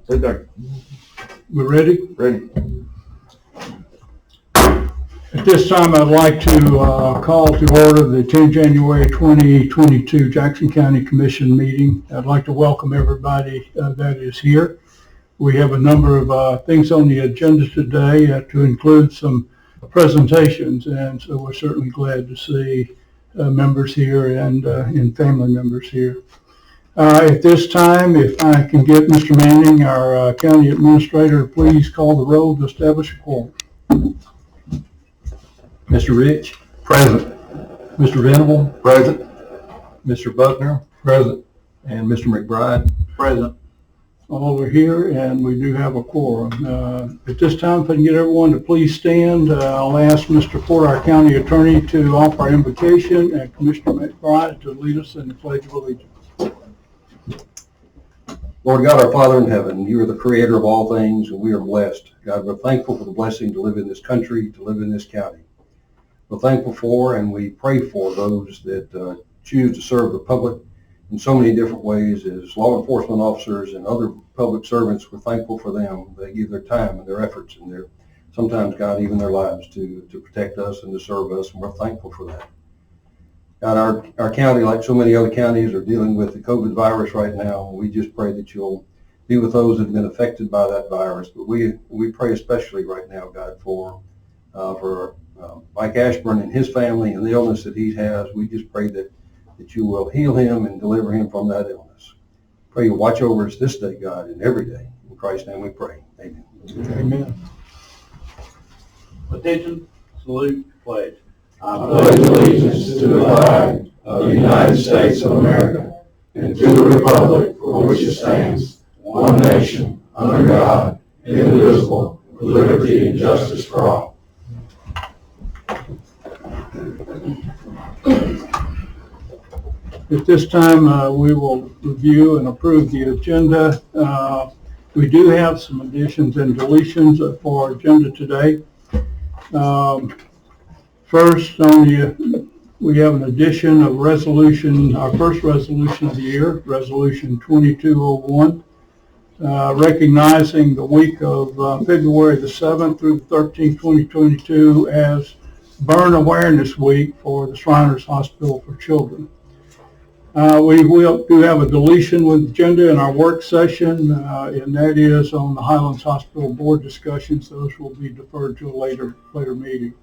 Sit there. We're ready? Ready. At this time, I'd like to call to order the 10 January 2022 Jackson County Commission meeting. I'd like to welcome everybody that is here. We have a number of things on the agenda today to include some presentations, and so we're certainly glad to see members here and family members here. At this time, if I can get Mr. Manning, our county administrator, please call the roll to establish a quorum. Mr. Rich? Present. Mr. Venable? Present. Mr. Buckner? Present. And Mr. McBride? Present. All are here, and we do have a quorum. At this time, if I can get everyone to please stand, I'll ask Mr. Porter, our county attorney, to offer our invocation, and Commissioner McBride to lead us in the Pledge of Allegiance. Lord God, our Father in heaven, you are the creator of all things, and we are blessed. God, we're thankful for the blessing to live in this country, to live in this county. We're thankful for and we pray for those that choose to serve the public in so many different ways as law enforcement officers and other public servants. We're thankful for them. They give their time and their efforts and their, sometimes, God, even their lives to protect us and to serve us, and we're thankful for that. God, our county, like so many other counties, are dealing with the COVID virus right now. We just pray that you'll be with those that have been affected by that virus. But we pray especially right now, God, for Mike Ashburn and his family and the illness that he has. We just pray that you will heal him and deliver him from that illness. Pray you'll watch over us this day, God, and every day. In Christ's name we pray. Amen. Amen. Attention, salute, pledge. I pledge allegiance to the flag of the United States of America and to the republic for which it stands, one nation, under God, indivisible, with liberty and justice for all. At this time, we will review and approve the agenda. We do have some additions and deletions for our agenda today. First, we have an addition of resolution, our first resolution of the year, Resolution 2201, recognizing the week of February the 7th through the 13th, 2022 as Burn Awareness Week for the Shriners Hospital for Children. We do have a deletion with agenda in our work session, and that is on the Highlands Hospital Board discussions. Those will be deferred to a later meeting.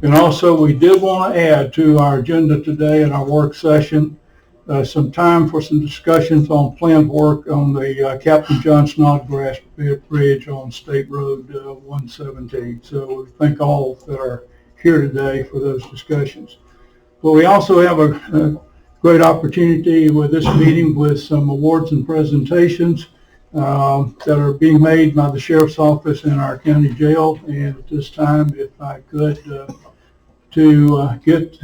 And also, we did want to add to our agenda today in our work session some time for some discussions on planned work on the Captain John Snodgrass Bridge on State Road 117. So we thank all that are here today for those discussions. But we also have a great opportunity with this meeting with some awards and presentations that are being made by the Sheriff's Office and our county jail. And at this time, if I could, to get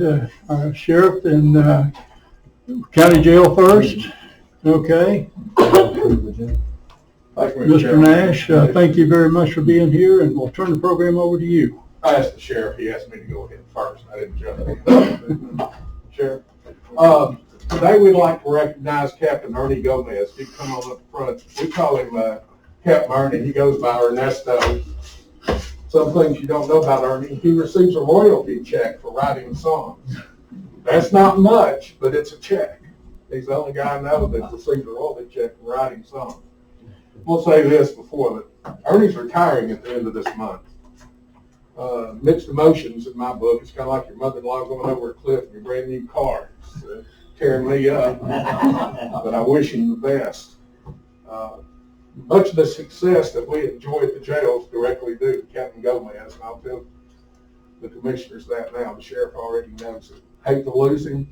our sheriff and county jail first. Okay. Mr. Nash, thank you very much for being here, and we'll turn the program over to you. I asked the sheriff. He asked me to go ahead first. I didn't jump in. Sheriff. Today we'd like to recognize Captain Ernie Gomez. He come on up front. We call him Captain Ernie. He goes by Ernesto. Some things you don't know about Ernie. He receives a royalty check for writing songs. That's not much, but it's a check. He's the only guy I know that receives a royalty check for writing songs. We'll say this before, but Ernie's retiring at the end of this month. Mixed emotions in my book. It's kind of like your mother-in-law going over a cliff in your brand new car. It's tearing me up, but I wish him the best. Much of the success that we enjoy at the jails directly due to Captain Gomez, and I'll tell the commissioners that now. The sheriff already knows it. Hate to lose him.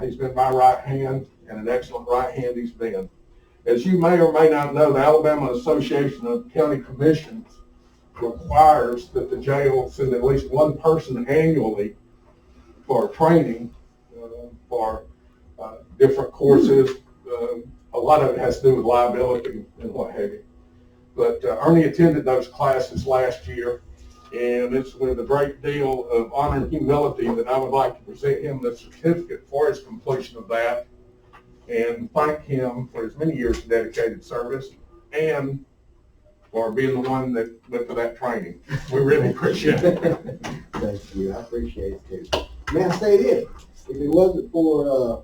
He's been my right hand, and an excellent right hand he's been. As you may or may not know, the Alabama Association of County Commissions requires that the jail send at least one person annually for training for different courses. A lot of it has to do with liability and what have you. But Ernie attended those classes last year, and it's with a great deal of honor and humility that I would like to present him the certificate for his completion of that and thank him for his many years of dedicated service. and for being the one that went for that training. We really appreciate it. Thank you, I appreciate it too. May I say this, if it wasn't for,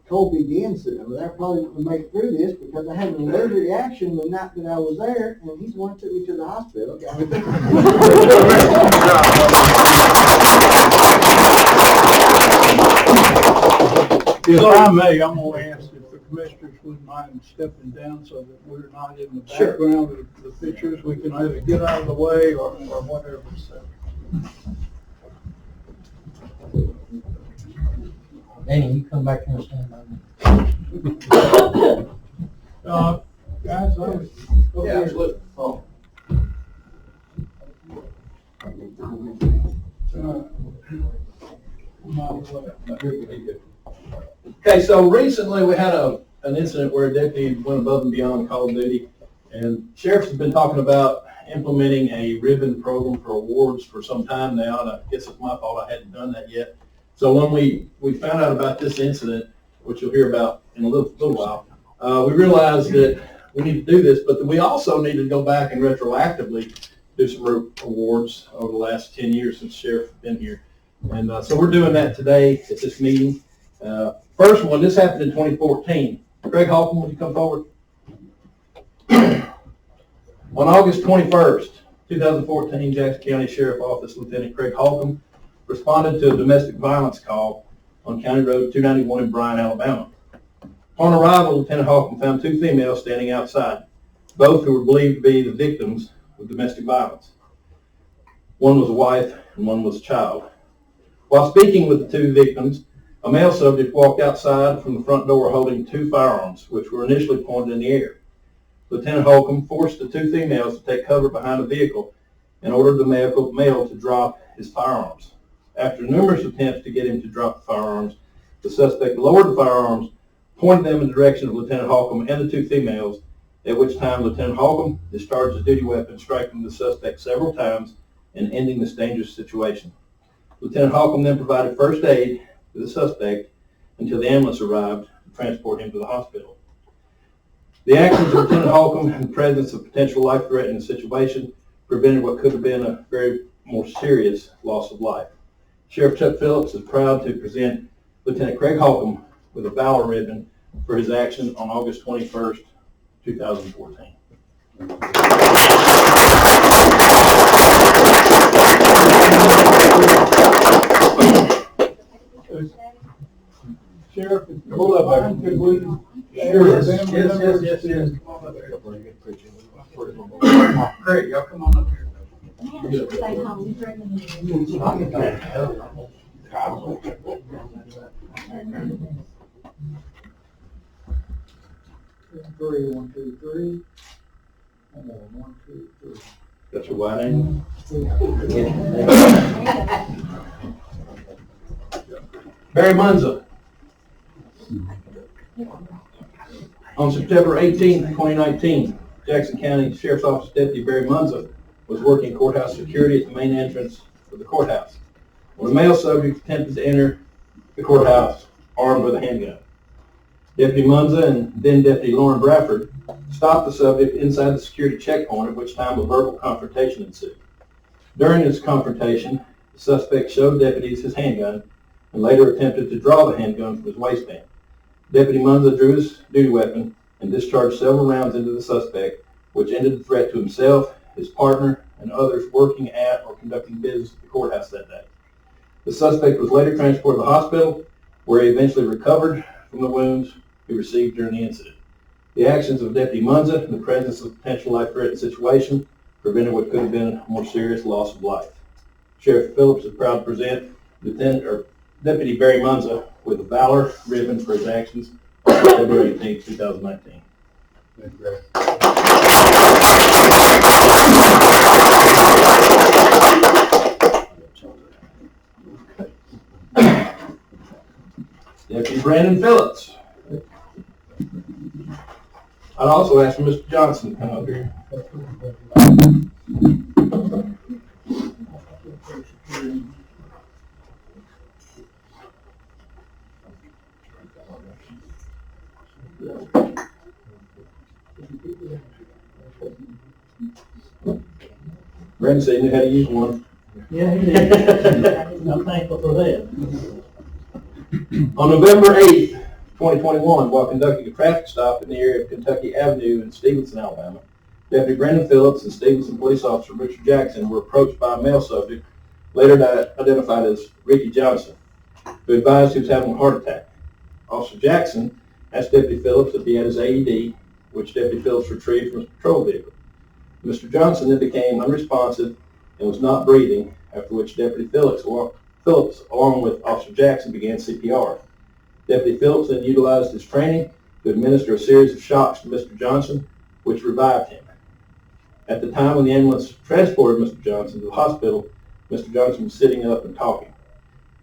Colby the incident, I mean, I probably wouldn't make it through this because I had an allergic reaction the night that I was there, and he's the one that took me to the hospital. If I may, I'm gonna ask if the commissioners would mind stepping down so that we're not in the Sure. background of the pictures. We can either get out of the way or whatever. So. Danny, you come back here and stand by me. Guys, Yeah, absolutely. Oh. Okay, so recently we had an incident where a deputy went above and beyond call of duty, and sheriffs have been talking about implementing a ribbon program for awards for some time now, and I guess it's my fault I hadn't done that yet. So when we found out about this incident, which you'll hear about in a little while, we realized that we need to do this, but we also need to go back and retroactively do some awards over the last 10 years since sheriff has been here. And so we're doing that today at this meeting. First one, this happened in 2014. Craig Holcomb, would you come forward? On August 21st, 2014, Jackson County Sheriff Office Lieutenant Craig Holcomb responded to a domestic violence call on County Road 291 in Bryan, Alabama. On arrival, Lieutenant Holcomb found two females standing outside, both who were believed to be the victims of domestic violence. One was a wife and one was a child. While speaking with the two victims, a male subject walked outside from the front door holding two firearms, which were initially pointed in the air. Lieutenant Holcomb forced the two females to take cover behind a vehicle and ordered the male to drop his firearms. After numerous attempts to get him to drop the firearms, the suspect lowered the firearms, pointed them in the direction of Lieutenant Holcomb and the two females, at which time Lieutenant Holcomb discharged his duty weapon, striking the suspect several times and ending this dangerous situation. Lieutenant Holcomb then provided first aid to the suspect until the ambulance arrived to transport him to the hospital. The actions of Lieutenant Holcomb in the presence of potential life-threatening situation prevented what could have been a very more serious loss of life. Sheriff Chuck Phillips is proud to present Lieutenant Craig Holcomb with a Valor Ribbon for his action on August 21st, 2014. Sheriff, if you hold up, could we? Sure. Yes. Great, y'all come on up here. Three, 1, 2, 3. One, 2, 3. That's your wide angle. Barry Munza. On September 18, 2019, Jackson County Sheriff's Office Deputy Barry Munza was working courthouse security at the main entrance of the courthouse when a male subject attempted to enter the courthouse armed with a handgun. Deputy Munza and then Deputy Lauren Bradford stopped the subject inside the security checkpoint, at which time a verbal confrontation ensued. During this confrontation, the suspect showed deputies his handgun and later attempted to draw the handgun from his waistband. Deputy Munza drew his duty weapon and discharged several rounds into the suspect, which ended the threat to himself, his partner, and others working at or conducting business at the courthouse that day. The suspect was later transported to the hospital, where he eventually recovered from the wounds he received during the incident. The actions of Deputy Munza in the presence of a potential life-threatening situation prevented what could have been a more serious loss of life. Sheriff Phillips is proud to present Deputy Barry Munza with a Valor Ribbon for his actions on February 18, 2019. Thank you, Greg. Deputy Brandon Phillips. I'd also ask for Mr. Johnson to come up here. Brandon said he knew how to use one. Yeah, he did. I'm thankful for that. On November 8th, 2021, while conducting a traffic stop in the area of Kentucky Avenue in Stevenson, Alabama, Deputy Brandon Phillips and Stevenson Police Officer Richard Jackson were approached by a male subject, later identified as Ricky Johnson, who advised he was having a heart attack. Officer Jackson asked Deputy Phillips if he had his AED, which Deputy Phillips retrieved from his patrol vehicle. Mr. Johnson then became unresponsive and was not breathing, after which Deputy Phillips, along with Officer Jackson, began CPR. Deputy Phillips then utilized his training to administer a series of shocks to Mr. Johnson, which revived him. At the time when the ambulance transported Mr. Johnson to the hospital, Mr. Johnson was sitting up and talking.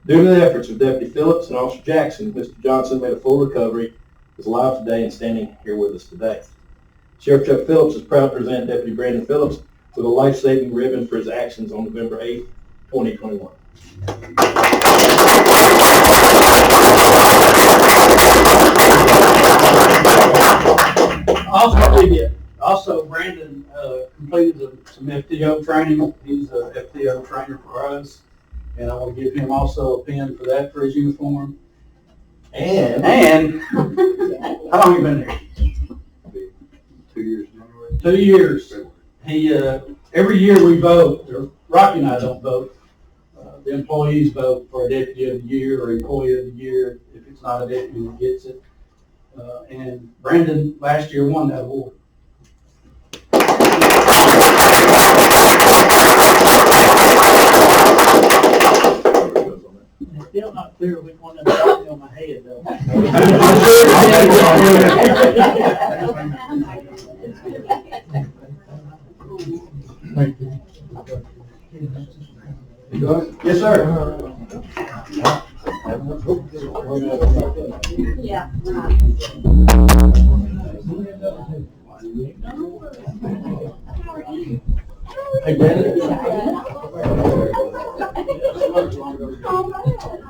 Due to the efforts of Deputy Phillips and Officer Jackson, Mr. Johnson made a full recovery, is alive today, and standing here with us today. Sheriff Chuck Phillips is proud to present Deputy Brandon Phillips with a life-saving ribbon for his actions on November 8th, 2021. Also, Brandon completed some FTO training. He's a FTO trainer for us, and I want to give him also a pin for that for his uniform. And how long have you been there? 2 years. 2 years. He every year we vote. Or Rocky and I don't vote. The employees vote for a deputy of the year or employee of the year. If it's not a deputy, who gets it. And Brandon last year won that award. It's still not clear which one of them got me on my head, though. Thank you. Yes, sir. Yeah. Hey, Brandon.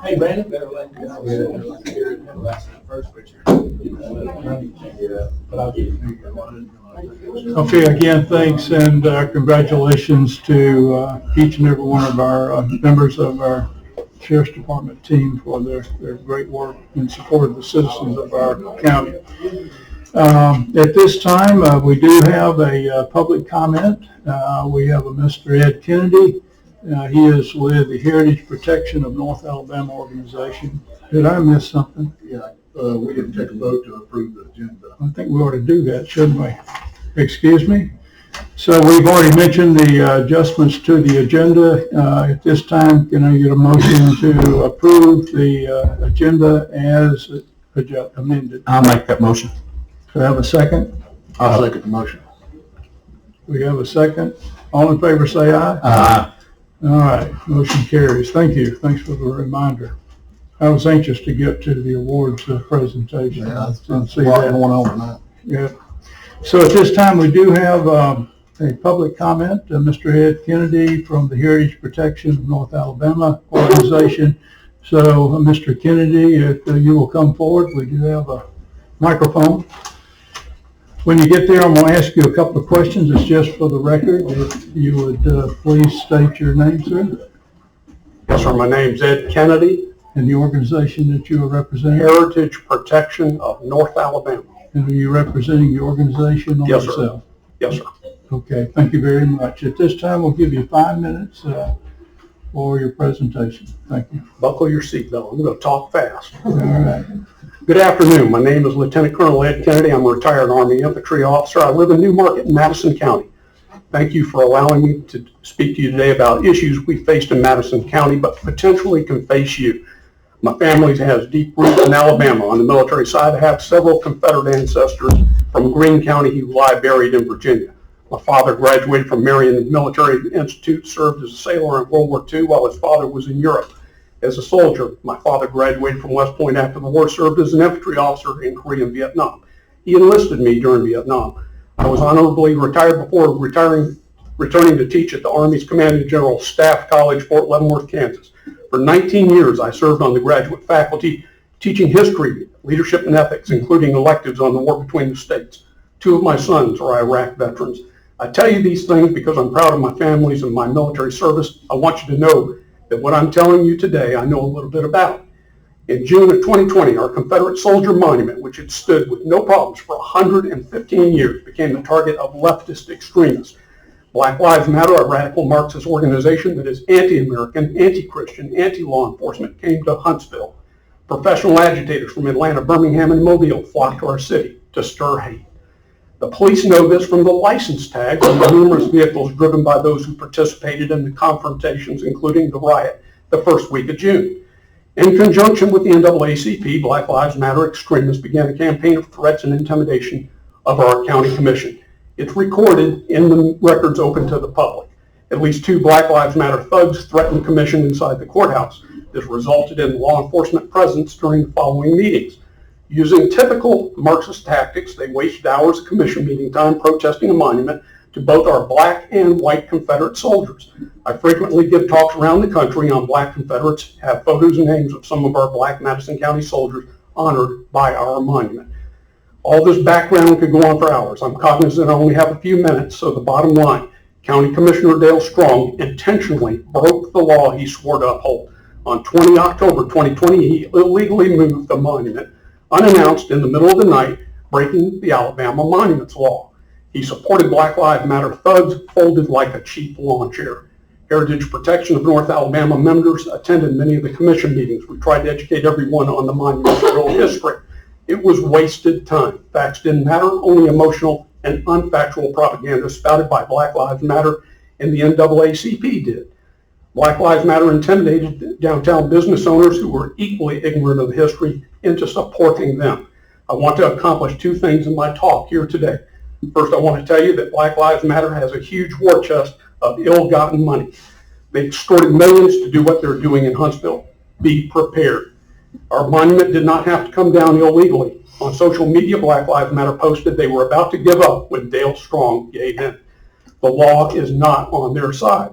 Hey, Brandon. Okay, again, thanks and congratulations to each and every one of our members of our Sheriff's Department team for their great work in support of the citizens of our county. At this time, we do have a public comment. We have a Mr. Ed Kennedy. He is with the Heritage Protection of North Alabama organization. Did I miss something? Yeah, we didn't take a vote to approve the agenda. I think we ought to do that, shouldn't we? Excuse me? So we've already mentioned the adjustments to the agenda. At this time, can I get a motion to approve the agenda as amended? I'll make that motion. Do I have a second? I'll second the motion. We have a second. All in favor say aye. Aye. All right, motion carries. Thank you. Thanks for the reminder. I was anxious to get to the awards presentation. Yeah, that's And a see lot that. going on tonight. Yeah. So at this time, we do have a public comment. Mr. Ed Kennedy from the Heritage Protection of North Alabama organization. So, Mr. Kennedy, if you will come forward, we do have a microphone. When you get there, I'm going to ask you a couple of questions. It's just for the record. If you would please state your name, sir, Yes, sir. My name's Ed Kennedy, and the organization that you are representing. Heritage Protection of North Alabama. And are you representing the organization or Yes, sir. yourself? Yes, sir. Okay, thank you very much. At this time, we'll give you 5 minutes for your presentation. Thank you. Buckle your seatbelt. I'm going to talk fast. All right. Good afternoon. My name is Lieutenant Colonel Ed Kennedy. I'm a retired Army infantry officer. I live in New Market in Madison County. Thank you for allowing me to speak to you today about issues we faced in Madison County, but potentially can face you. My family has deep roots in Alabama. On the military side, I have several Confederate ancestors from Greene County who lie buried in Virginia. My father graduated from Marion Military Institute, served as a sailor in World War II while his father was in Europe. As a soldier, my father graduated from West Point after the war, served as an infantry officer in Korea and Vietnam. He enlisted me during Vietnam. I was honorably retired before returning to teach at the Army's Commanding General Staff College, Fort Leavenworth, Kansas. For 19 years, I served on the graduate faculty teaching history, leadership, and ethics, including electives on the war between the states. 2 of my sons are Iraq veterans. I tell you these things because I'm proud of my families and my military service. I want you to know that what I'm telling you today, I know a little bit about. In June of 2020, our Confederate Soldier Monument, which had stood with no problems for 115 years, became the target of leftist extremists. Black Lives Matter, a radical Marxist organization that is anti-American, anti-Christian, anti-law enforcement, came to Huntsville. Professional agitators from Atlanta, Birmingham, and Mobile flocked to our city to stir hate. The police know this from the license tags on the numerous vehicles driven by those who participated in the confrontations, including the riot the first week of June. In conjunction with the NAACP, Black Lives Matter extremists began a campaign of threats and intimidation of our county commission. It's recorded in the records open to the public. At least 2 Black Lives Matter thugs threatened commission inside the courthouse. This resulted in law enforcement presence during the following meetings. Using typical Marxist tactics, they wasted hours of commission meeting time protesting a monument to both our black and white Confederate soldiers. I frequently give talks around the country on black Confederates, have photos and names of some of our black Madison County soldiers honored by our monument. All this background could go on for hours. I'm cognizant I only have a few minutes, so the bottom line, County Commissioner Dale Strong intentionally broke the law he swore to uphold. On 20 October 2020, he illegally moved the monument unannounced in the middle of the night, breaking the Alabama Monuments Law. He supported Black Lives Matter thugs, folded like a cheap lawn chair. Heritage Protection of North Alabama members attended many of the commission meetings. We tried to educate everyone on the monument's real history. It was wasted time. Facts didn't matter, only emotional and unfactual propaganda spouted by Black Lives Matter and the NAACP did. Black Lives Matter intimidated downtown business owners who were equally ignorant of the history into supporting them. I want to accomplish 2 things in my talk here today. First, I want to tell you that Black Lives Matter has a huge war chest of ill-gotten money. They extorted millions to do what they're doing in Huntsville. Be prepared. Our monument did not have to come down illegally. On social media, Black Lives Matter posted they were about to give up when Dale Strong gave in. The law is not on their side.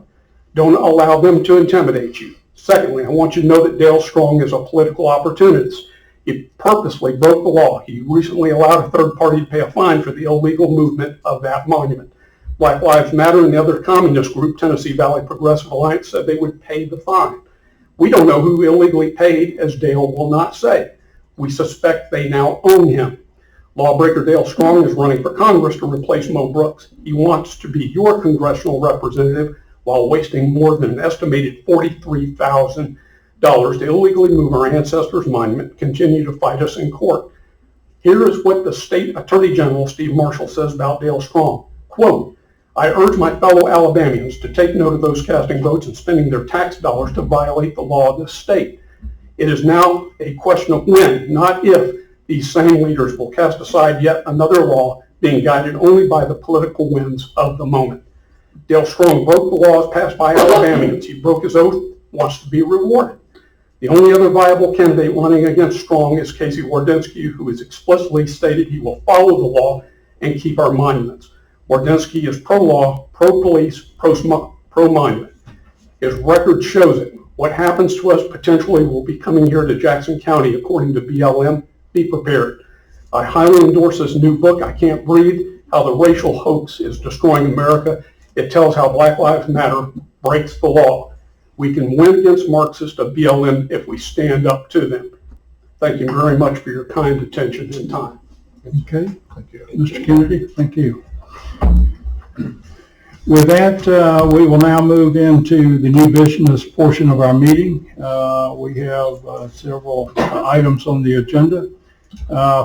Don't allow them to intimidate you. Secondly, I want you to know that Dale Strong is a political opportunist. He purposely broke the law. He recently allowed a third party to pay a fine for the illegal movement of that monument. Black Lives Matter and the other communist group, Tennessee Valley Progressive Alliance, said they would pay the fine. We don't know who illegally paid, as Dale will not say. We suspect they now own him. Lawbreaker Dale Strong is running for Congress to replace Mo Brooks. He wants to be your congressional representative while wasting more than an estimated $43,000 to illegally move our ancestors' monument and continue to fight us in court. Here is what the State Attorney General, Steve Marshall, says about Dale Strong. Quote, I urge my fellow Alabamians to take note of those casting votes and spending their tax dollars to violate the law of this state. It is now a question of when, not if, these same leaders will cast aside yet another law being guided only by the political winds of the moment. Dale Strong broke the laws passed by Alabamians. He broke his oath, wants to be rewarded. The only other viable candidate running against Strong is Casey Wardynski, who has explicitly stated he will follow the law and keep our monuments. Wardynski is pro-law, pro-police, pro-monument. His record shows it. What happens to us potentially will be coming here to Jackson County, according to BLM. Be prepared. I highly endorse this new book, I Can't Breathe, How the Racial Hoax is Destroying America. It tells how Black Lives Matter breaks the law. We can win against Marxists of BLM if we stand up to them. Thank you very much for your kind attention and time. Okay, Thank you. Mr. Kennedy, thank you. With that, we will now move into the new business portion of our meeting. We have several items on the agenda.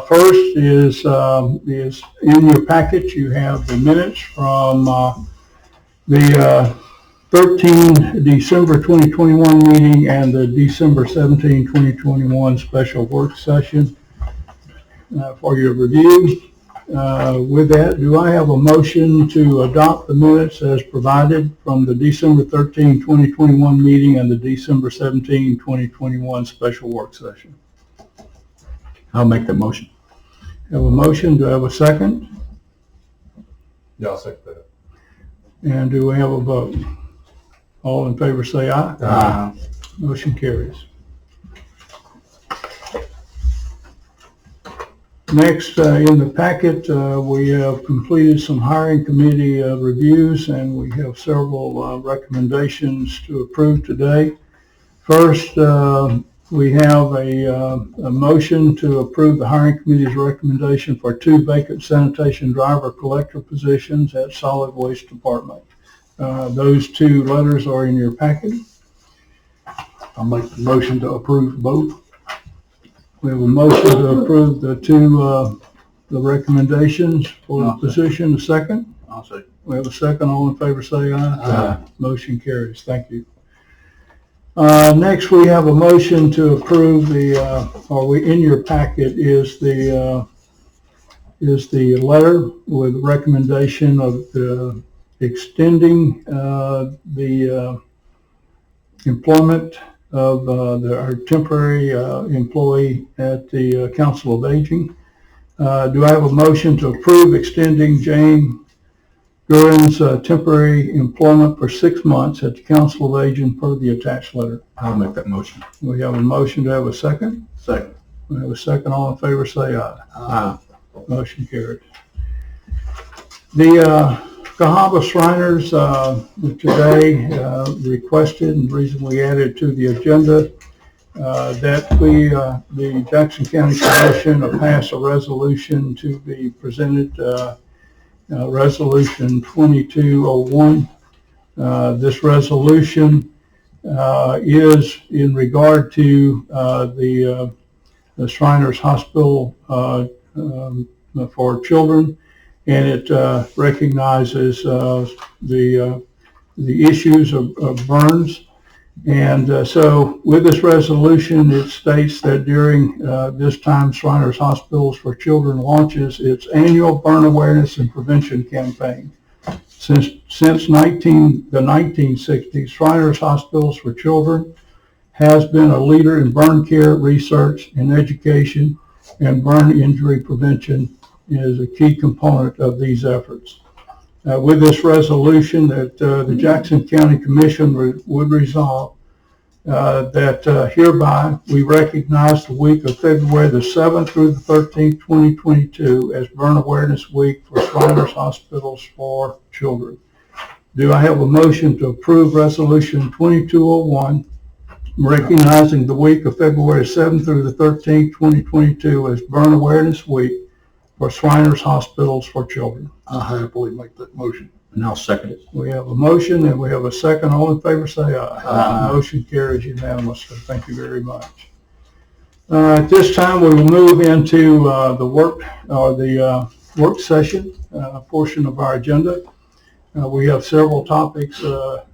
First is in your package, you have the minutes from the 13 December 2021 meeting and the December 17, 2021 special work session for your review. With that, do I have a motion to adopt the minutes as provided from the December 13, 2021 meeting and the December 17, 2021 special work session? I'll make that motion. Have a motion, do I have a second? Yeah, I'll second that. And do we have a vote? All in favor say aye. Aye. Motion carries. Next, in the packet, we have completed some hiring committee reviews, and we have several recommendations to approve today. First, we have a motion to approve the hiring committee's recommendation for 2 vacant sanitation driver collector positions at Solid Waste Department. Those 2 letters are in your packet. I'll make the motion to approve both. We have a motion to approve the 2 the recommendations for the position. A second? I'll say. We have a second. All in favor say aye. Aye. Motion carries. Thank you. Next, we have a motion to approve in your packet is the letter with recommendation of extending the employment of our temporary employee at the Council of Aging. Do I have a motion to approve extending Jane Guerin's temporary employment for 6 months at the Council of Aging per the attached letter? I'll make that motion. We have a motion. Do I have a second? Second. We have a second. All in favor say aye. Aye. Motion carried. The Cahaba Shriners today requested, and the reason we added to the agenda, that the Jackson County Commission pass a resolution to be presented, Resolution 2201. This resolution is in regard to the Shriners Hospital for children, and it recognizes the issues of burns. And so with this resolution, it states that during this time, Shriners Hospitals for Children launches its annual burn awareness and prevention campaign. Since the 1960s, Shriners Hospitals for Children has been a leader in burn care research and education, and burn injury prevention is a key component of these efforts. With this resolution, that the Jackson County Commission would resolve that hereby we recognize the week of February the 7th through the 13th, 2022 as Burn Awareness Week for Shriners Hospitals for Children. Do I have a motion to approve Resolution 2201, recognizing the week of February 7th through the 13th, 2022 as Burn Awareness Week for Shriners Hospitals for Children? I'll happily make that motion. And I'll second it. We have a motion and we have a second. All in favor say aye. Aye. Motion carries unanimously. Thank you very much. At this time, we will move into the work session portion of our agenda. We have several topics to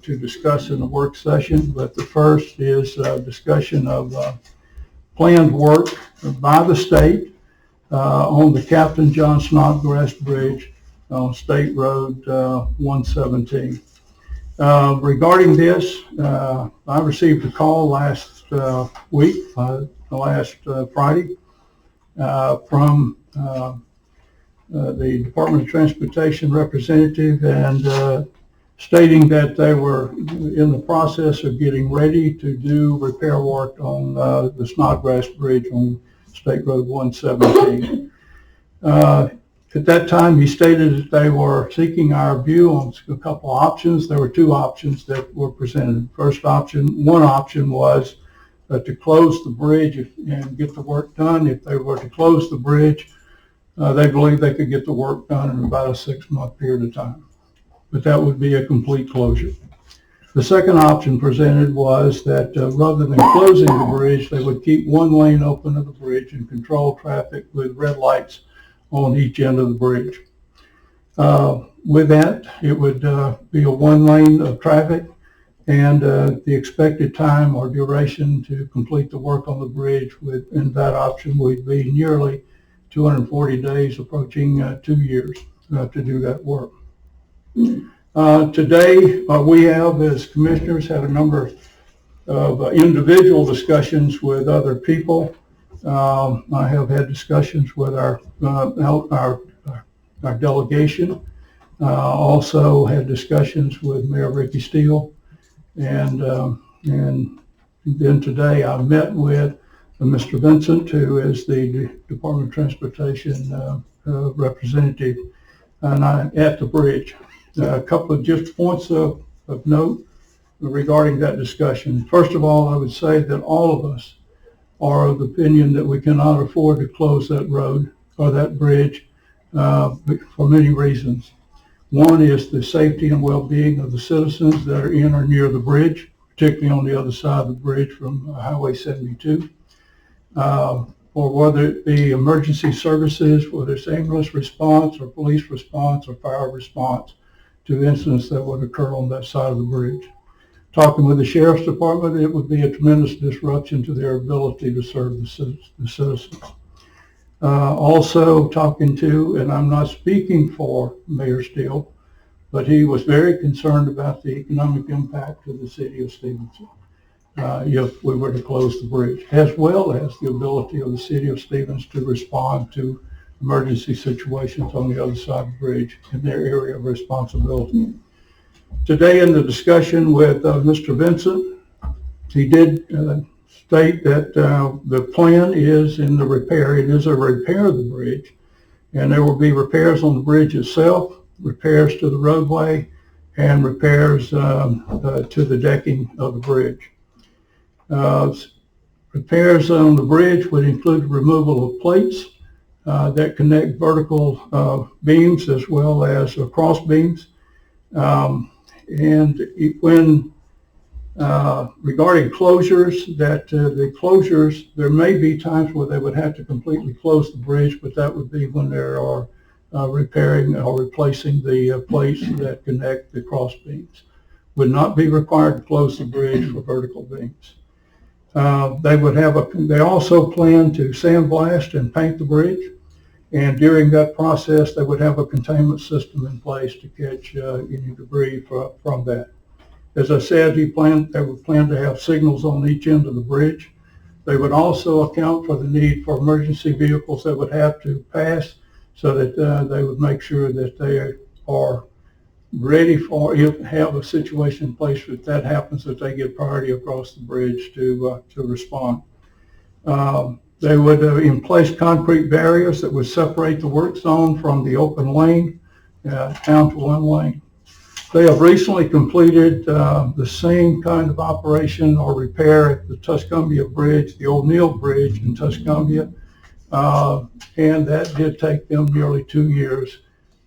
discuss in the work session, but the first is discussion of planned work by the state on the Captain John Snodgrass Bridge on State Road 117. Regarding this, I received a call last week, last Friday, from the Department of Transportation representative, and stating that they were in the process of getting ready to do repair work on the Snodgrass Bridge on State Road 117. At that time, he stated that they were seeking our view on a couple of options. There were 2 options that were presented. One option was to close the bridge and get the work done. If they were to close the bridge, they believe they could get the work done in about a 6-month period of time. But that would be a complete closure. The second option presented was that rather than closing the bridge, they would keep one lane open of the bridge and control traffic with red lights on each end of the bridge. With that, it would be a 1 lane of traffic, and the expected time or duration to complete the work on the bridge in that option would be nearly 240 days, approaching 2 years to do that work. Today, we have, as commissioners, had a number of individual discussions with other people. I have had discussions with our delegation. Also had discussions with Mayor Ricky Steele, and then today I met with Mr. Vincent, who is the Department of Transportation representative, and at the bridge. A couple of just points of note regarding that discussion. First of all, I would say that all of us are of the opinion that we cannot afford to close that road or that bridge for many reasons. One is the safety and well-being of the citizens that are in or near the bridge, particularly on the other side of the bridge from Highway 72. Or whether it be emergency services, whether it's ambulance response or police response or fire response to incidents that would occur on that side of the bridge. Talking with the Sheriff's Department, it would be a tremendous disruption to their ability to serve the citizens. Also talking to, and I'm not speaking for Mayor Steele, but he was very concerned about the economic impact to the city of Stevenson if we were to close the bridge, as well as the ability of the city of Stevenson to respond to emergency situations on the other side of the bridge in their area of responsibility. Today in the discussion with Mr. Vincent, he did state that the plan is in the repair. It is a repair of the bridge, and there will be repairs on the bridge itself, repairs to the roadway, and repairs to the decking of the bridge. Repairs on the bridge would include removal of plates that connect vertical beams as well as cross beams. And when regarding closures, the closures, there may be times where they would have to completely close the bridge, but that would be when there are repairing or replacing the plates that connect the cross beams. Would not be required to close the bridge for vertical beams. They also plan to sandblast and paint the bridge, and during that process they would have a containment system in place to catch any debris from that. As I said, they would plan to have signals on each end of the bridge. They would also account for the need for emergency vehicles that would have to pass, so that they would make sure that they are ready for, if have a situation in place if that happens, that they get priority across the bridge to respond. They would in place concrete barriers that would separate the work zone from the open lane down to one lane. They have recently completed the same kind of operation or repair at the Tuscumbia Bridge, the O'Neill Bridge in Tuscumbia, and that did take them nearly 2 years.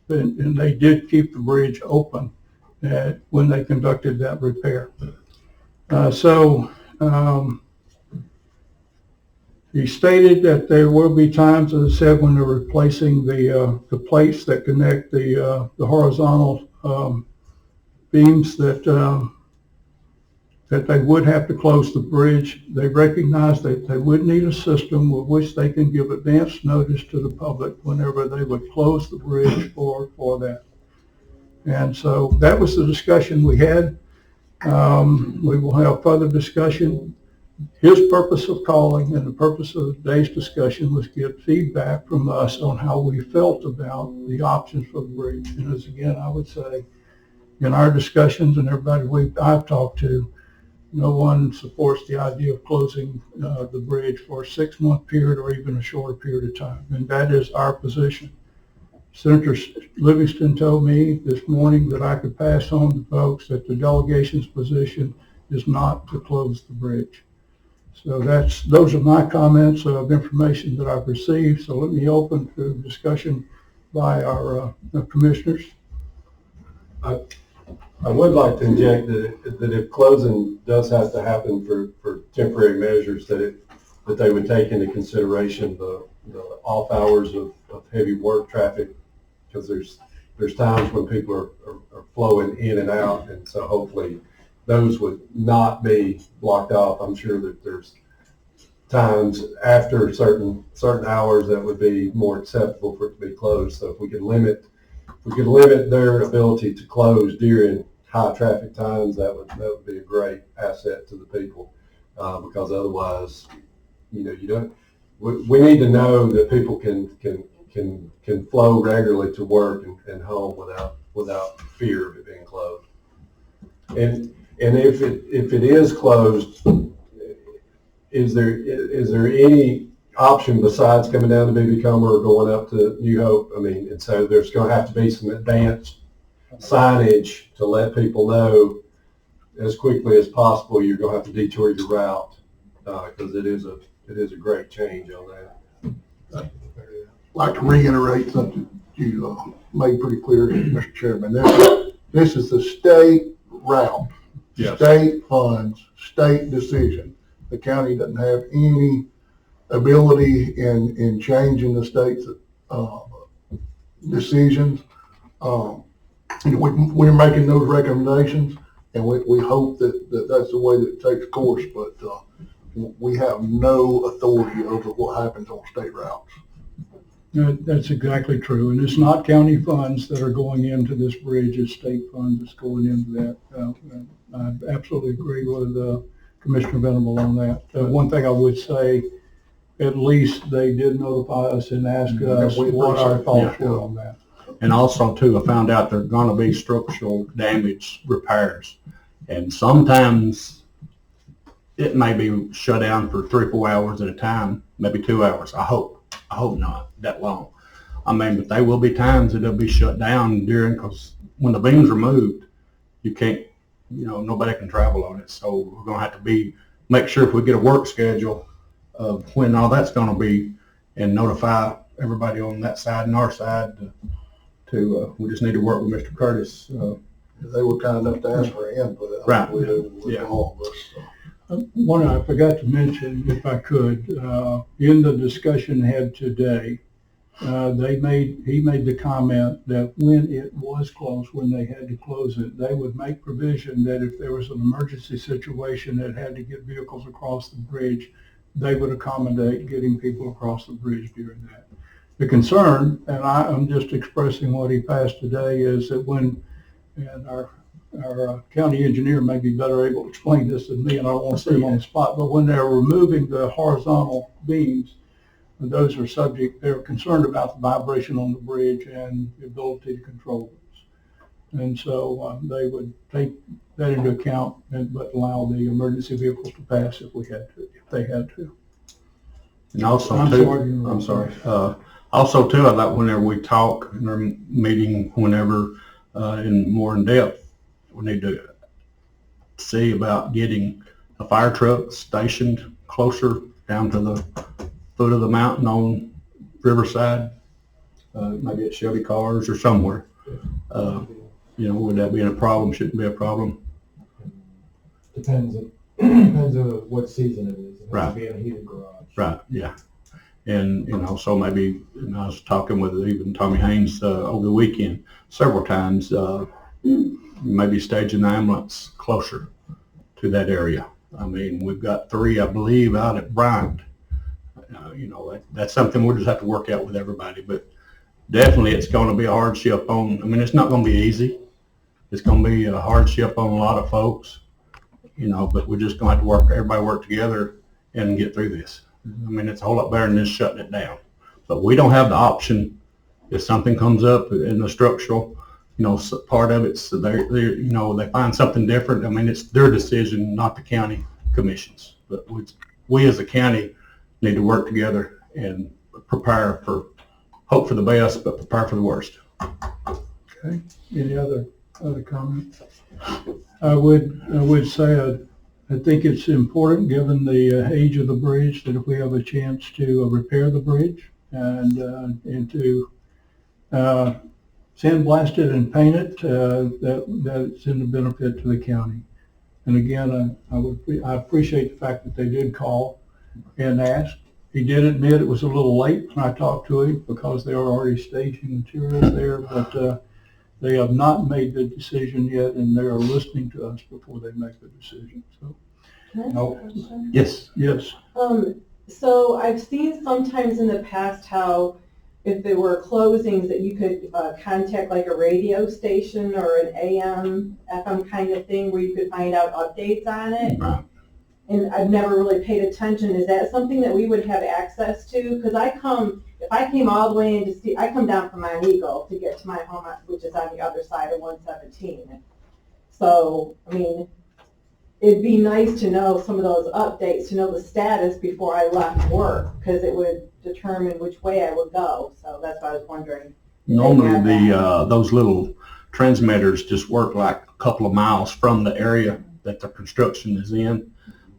And they did keep the bridge open when they conducted that repair. He stated that there will be times, as I said, when they're replacing the plates that connect the horizontal beams that they would have to close the bridge. They recognize that they would need a system with which they can give advance notice to the public whenever they would close the bridge for that. And so that was the discussion we had. We will have further discussion. His purpose of calling and the purpose of today's discussion was to get feedback from us on how we felt about the options for the bridge. And as again, I would say, in our discussions and everybody I've talked to, no one supports the idea of closing the bridge for a 6-month period or even a shorter period of time. And that is our position. Senator Livingston told me this morning that I could pass on to folks that the delegation's position is not to close the bridge. So those are my comments of information that I've received. So let me open to discussion by our commissioners. I would like to inject that if closing does have to happen for temporary measures, that they would take into consideration the off hours of heavy work traffic, because there's times when people are flowing in and out, and so hopefully those would not be blocked off. I'm sure that there's times after certain hours that would be more acceptable for it to be closed. So if we could limit their ability to close during high traffic times, that would be a great asset to the people, because otherwise, we need to know that people can flow regularly to work and home without fear of it being closed. And if it is closed, is there any option besides coming down to BB Comer or going up to New Hope? I mean, and so there's going to have to be some advanced signage to let people know as quickly as possible you're going to have to detour your route, because it is a great change on that. I'd like to reiterate something you made pretty clear, Mr. Chairman. This is the state route, Yes. state funds, state decision. The county doesn't have any ability in changing the state's decisions. We're making those recommendations, and we hope that that's the way that it takes course, but we have no authority over what happens on state routes. That's exactly true, and it's not county funds that are going into this bridge, it's state funds that's going into that. I absolutely agree with Commissioner Venable on that. One thing I would say, at least they did notify us and ask us what our thoughts were on that. And also too, I found out there's gonna be structural damage repairs. And sometimes it may be shut down for 3 or 4 hours at a time, maybe 2 hours. I hope not that long. I mean, but there will be times that it'll be shut down because when the beams are moved, you can't, nobody can travel on it. So we're gonna have to make sure if we get a work schedule of when all that's gonna be and notify everybody on that side and our side we just need to work with Mr. Curtis. They were kind enough to ask for input. Right. With all of us. So. One I forgot to mention, if I could, in the discussion had today, he made the comment that when it was closed, when they had to close it, they would make provision that if there was an emergency situation that had to get vehicles across the bridge, they would accommodate getting people across the bridge during that. The concern, and I'm just expressing what he passed today, is that and our county engineer may be better able to explain this than me, and I don't want to say him on the spot, but when they're removing the horizontal beams, those are they're concerned about the vibration on the bridge and the ability to control those. And so they would take that into account, but allow the emergency vehicles to pass if they had to. And also I'm sorry. Also too, I like whenever we talk in our meeting, whenever more in depth, we need to see about getting a fire truck stationed closer down to the foot of the mountain on Riverside, maybe at Shelby Cars or somewhere. Would that be a problem? Shouldn't be a problem. Depends on what season it is. It Right. has to be in a heated garage. Right, yeah. And, so maybe, I was talking with even Tommy Haynes over the weekend several times, maybe staging the ambulance closer to that area. I mean, we've got 3, I believe, out at Bryant. That's something we'll just have to work out with everybody, but definitely it's going to be a hardship it's not going to be easy. It's going to be a hardship on a lot of folks, but we're just going to have to everybody work together and get through this. It's a whole lot better than just shutting it down. But we don't have the option if something comes up in the structural, part of it, so they find something different. It's their decision, not the county commissions. But we as a county need to work together and hope for the best, but prepare for the worst. Okay. Any other comments? I would say I think it's important, given the age of the bridge, that if we have a chance to repair the bridge and to sandblast it and paint it, that's in the benefit to the county. And again, I appreciate the fact that they did call and ask. He did admit it was a little late when I talked to him because they were already staging materials there, but they have not made the decision yet, and they are listening to us before they make the decision. So, Can I ask a question? Yes. yes. So I've seen sometimes in the past how if there were closings that you could contact like a radio station or an AM, FM kind of thing where you could find out updates on it. Right. And I've never really paid attention. Is that something that we would have access to? Because if I came all the way in I come down from Mount Eagle to get to my home, which is on the other side of 117. So, it'd be nice to know some of those updates, to know the status before I left work, because it would determine which way I would go. So that's why I was wondering. Normally, those little transmitters just work like a couple of miles from the area that the construction is in,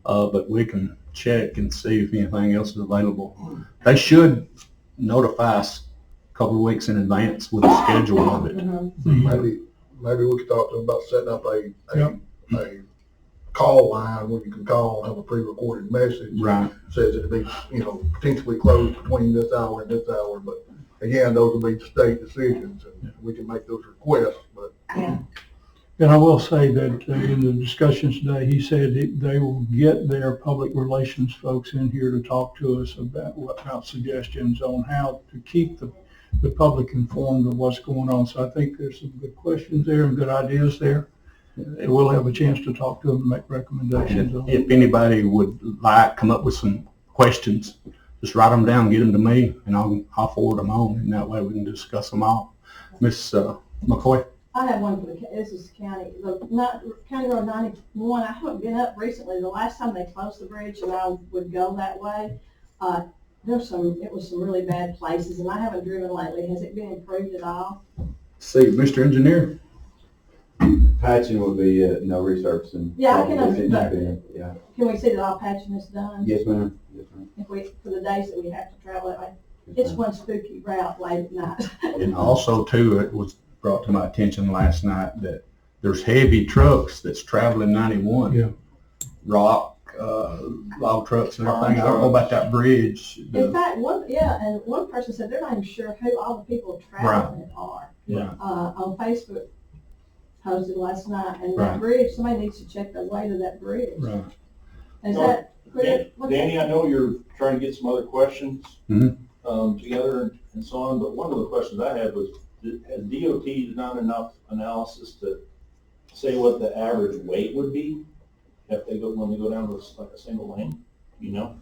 but we can check and see if anything else is available. They should notify us a couple of weeks in advance with a schedule of it. Maybe we could talk to them about setting up a call line where you can call and have a pre-recorded message. Right. Says it'll be, potentially closed between this hour and this hour, but again, those will be state decisions and we can make those requests, but. Yeah. And I will say that in the discussions today, he said they will get their public relations folks in here to talk to us about suggestions on how to keep the public informed of what's going on. So I think there's some good questions there and good ideas there. And we'll have a chance to talk to them and make recommendations. If anybody would come up with some questions, just write them down, get them to me, and I'll forward them on, and that way we can discuss them all. Miss McCoy? I have one for this is county, County Road 91. I haven't been up recently. The last time they closed the bridge and I would go that way, it was some really bad places, and I haven't driven lately. Has it been improved at all? See, Mr. Engineer? Patching would be no resurfacing. Yeah, I can understand. Yeah. Can we see that all patching is done? Yes, ma'am. Yes, ma'am. For the days that we have to travel that way. It's one spooky route late at night. And also, too, it was brought to my attention last night that there's heavy trucks that's traveling 91. Yeah. Rock, log trucks and everything. I don't know about that bridge. In fact, one person said they're not even sure who all the people traveling it are. Yeah. On Facebook posted last night, and Right. that bridge, somebody needs to check the weight of that bridge. Right. Is that? Danny, I know you're trying to get some other questions together and so on, but one of the questions I had was, has DOT done enough analysis to say what the average weight would be if when they go down to like a single lane? You know?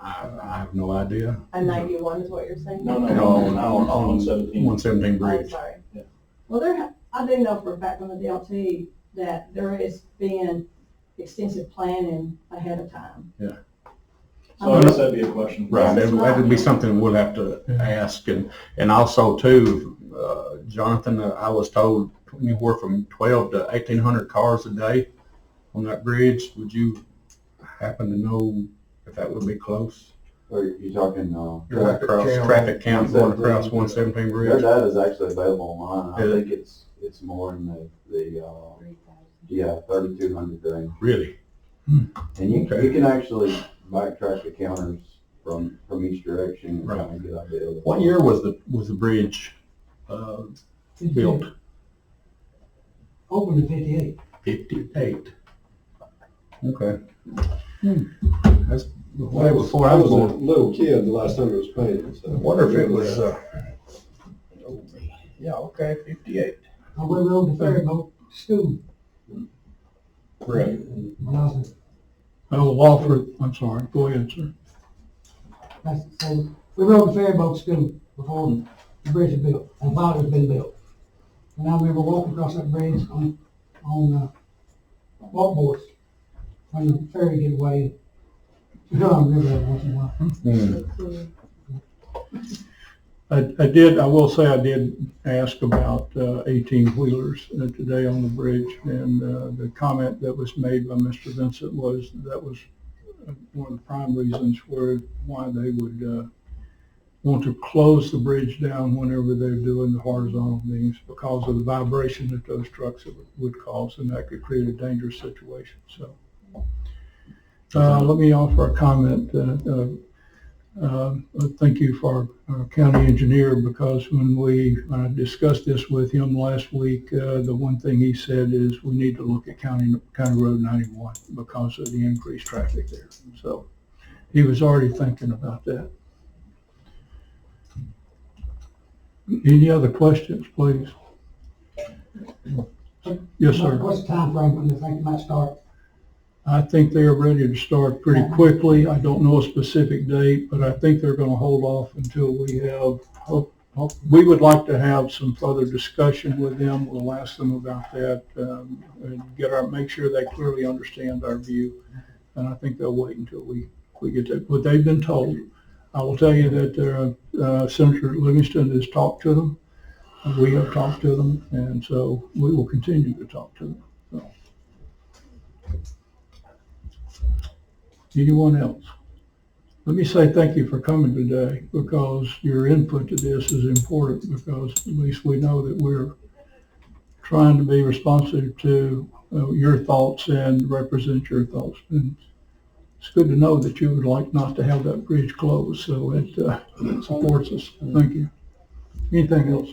I have no idea. And 91 is what you're saying? No, on 117. 117 Oh, bridge. sorry. Yeah. Well, I do know for a fact on the DOT that there is being extensive planning ahead of time. Yeah. So I guess that'd be a question. Right, that would be something we'll have to ask, and also too, Jonathan, I was told anywhere from 12 to 1,800 cars a day on that bridge. Would you happen to know if that would be close? Or you're talking, Traffic count going across 117 their bridge? data is actually available online. I think it's more in the 3,200 range. Really? And you can actually backtrack the counters from each direction and kind of get an idea of it. What year was the bridge built? Opened in 58. 58. Okay. That's way before I was a born. little kid the last time it was painted, so. I wonder if it was, yeah, okay, 58. I went over the ferry boat to school. Right. When I was I'm sorry, go ahead, sir. so we rode the ferry boat to school before the bridge was built, and while it was being built. And I remember walking across that bridge on walkboards when the ferry get away. You know, I remember that once in a while. I will say I did ask about 18-wheelers today on the bridge, and the comment that was made by Mr. Vincent was that was one of the prime reasons why they would want to close the bridge down whenever they're doing the horizontal beams, because of the vibration that those trucks would cause, and that could create a dangerous situation. So let me offer a comment. Thank you for our county engineer, because when I discussed this with him last week, the one thing he said is we need to look at County Road 91 because of the increased traffic there. So he was already thinking about that. Any other questions, please? Yes, sir. What's the time frame when they think it might start? I think they're ready to start pretty quickly. I don't know a specific date, but I think they're going to hold off until we have we would like to have some further discussion with them. We'll ask them about that, and make sure they clearly understand our view. And I think they'll wait until we get that, what they've been told. I will tell you that Senator Livingston has talked to them. We have talked to them, and so we will continue to talk to them. So. Anyone else? Let me say thank you for coming today, because your input to this is important, because at least we know that we're trying to be responsive to your thoughts and represent your thoughts. And it's good to know that you would like not to have that bridge closed, so it supports us. Thank you. Anything else?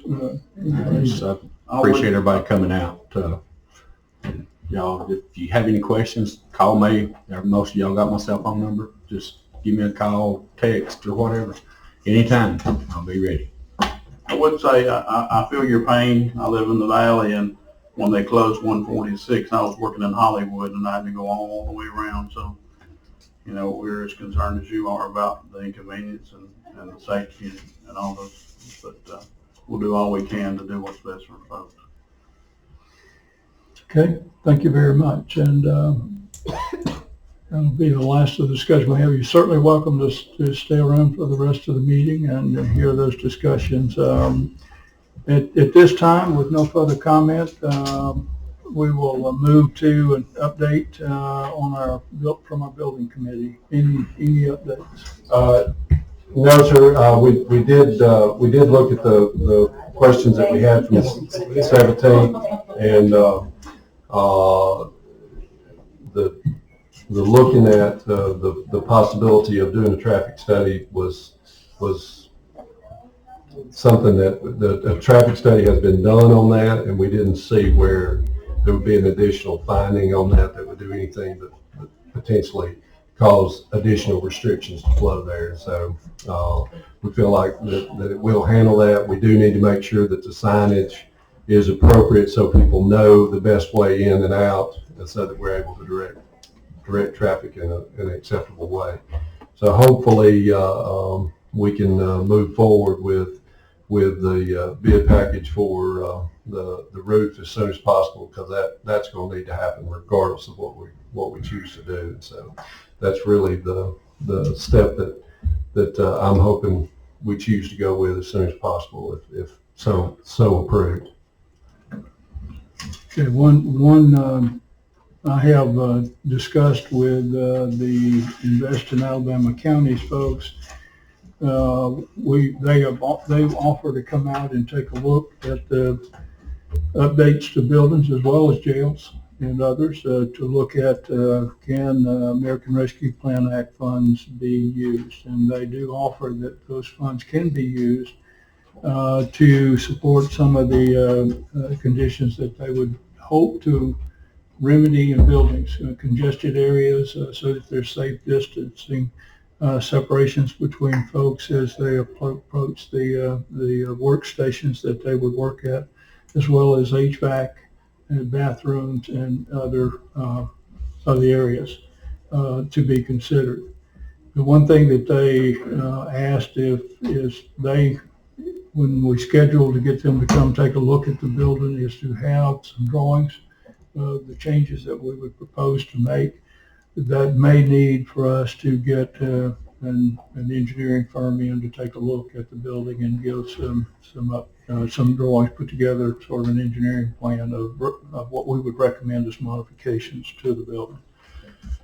Appreciate everybody coming out. Y'all, if you have any questions, call me. Most of y'all got my cell phone number. Just give me a call, text, or whatever. Anytime, I'll be ready. I would say I feel your pain. I live in the valley, and when they closed 146, I was working in Hollywood, and I had to go all the way around. So, you know, we're as concerned as you are about the inconvenience and the safety and all those. But we'll do all we can to do what's best for folks. Okay, thank you very much. And that'll be the last of the discussion we have. You're certainly welcome to stay around for the rest of the meeting and hear those discussions. At this time, with no further comment, we will move to an update from our building committee. Any updates? No, sir. We did look at the questions that we had from 17, and the looking at the possibility of doing a traffic study was something that a traffic study has been done on that, and we didn't see where there would be an additional finding on that would do anything but potentially cause additional restrictions to flow there. So we feel like that it will handle that. We do need to make sure that the signage is appropriate so people know the best way in and out, and so that we're able to direct traffic in an acceptable way. So hopefully we can move forward with the bid package for the roof as soon as possible, because that's going to need to happen regardless of what we choose to do. So that's really the step that I'm hoping we choose to go with as soon as possible, if so approved. Okay, one I have discussed with the Invest in Alabama Counties folks. They've offered to come out and take a look at the updates to buildings as well as jails and others to look at can American Rescue Plan Act funds be used, and they do offer that those funds can be used to support some of the conditions that they would hope to remedy in buildings, congested areas, so that there's safe distancing, separations between folks as they approach the workstations that they would work at, as well as HVAC and bathrooms and other areas to be considered. The one thing that they asked when we scheduled to get them to come take a look at the building, is to have some drawings of the changes that we would propose to make. That may need for us to get an engineering firm in to take a look at the building and give some drawings put together, sort of an engineering plan of what we would recommend as modifications to the building.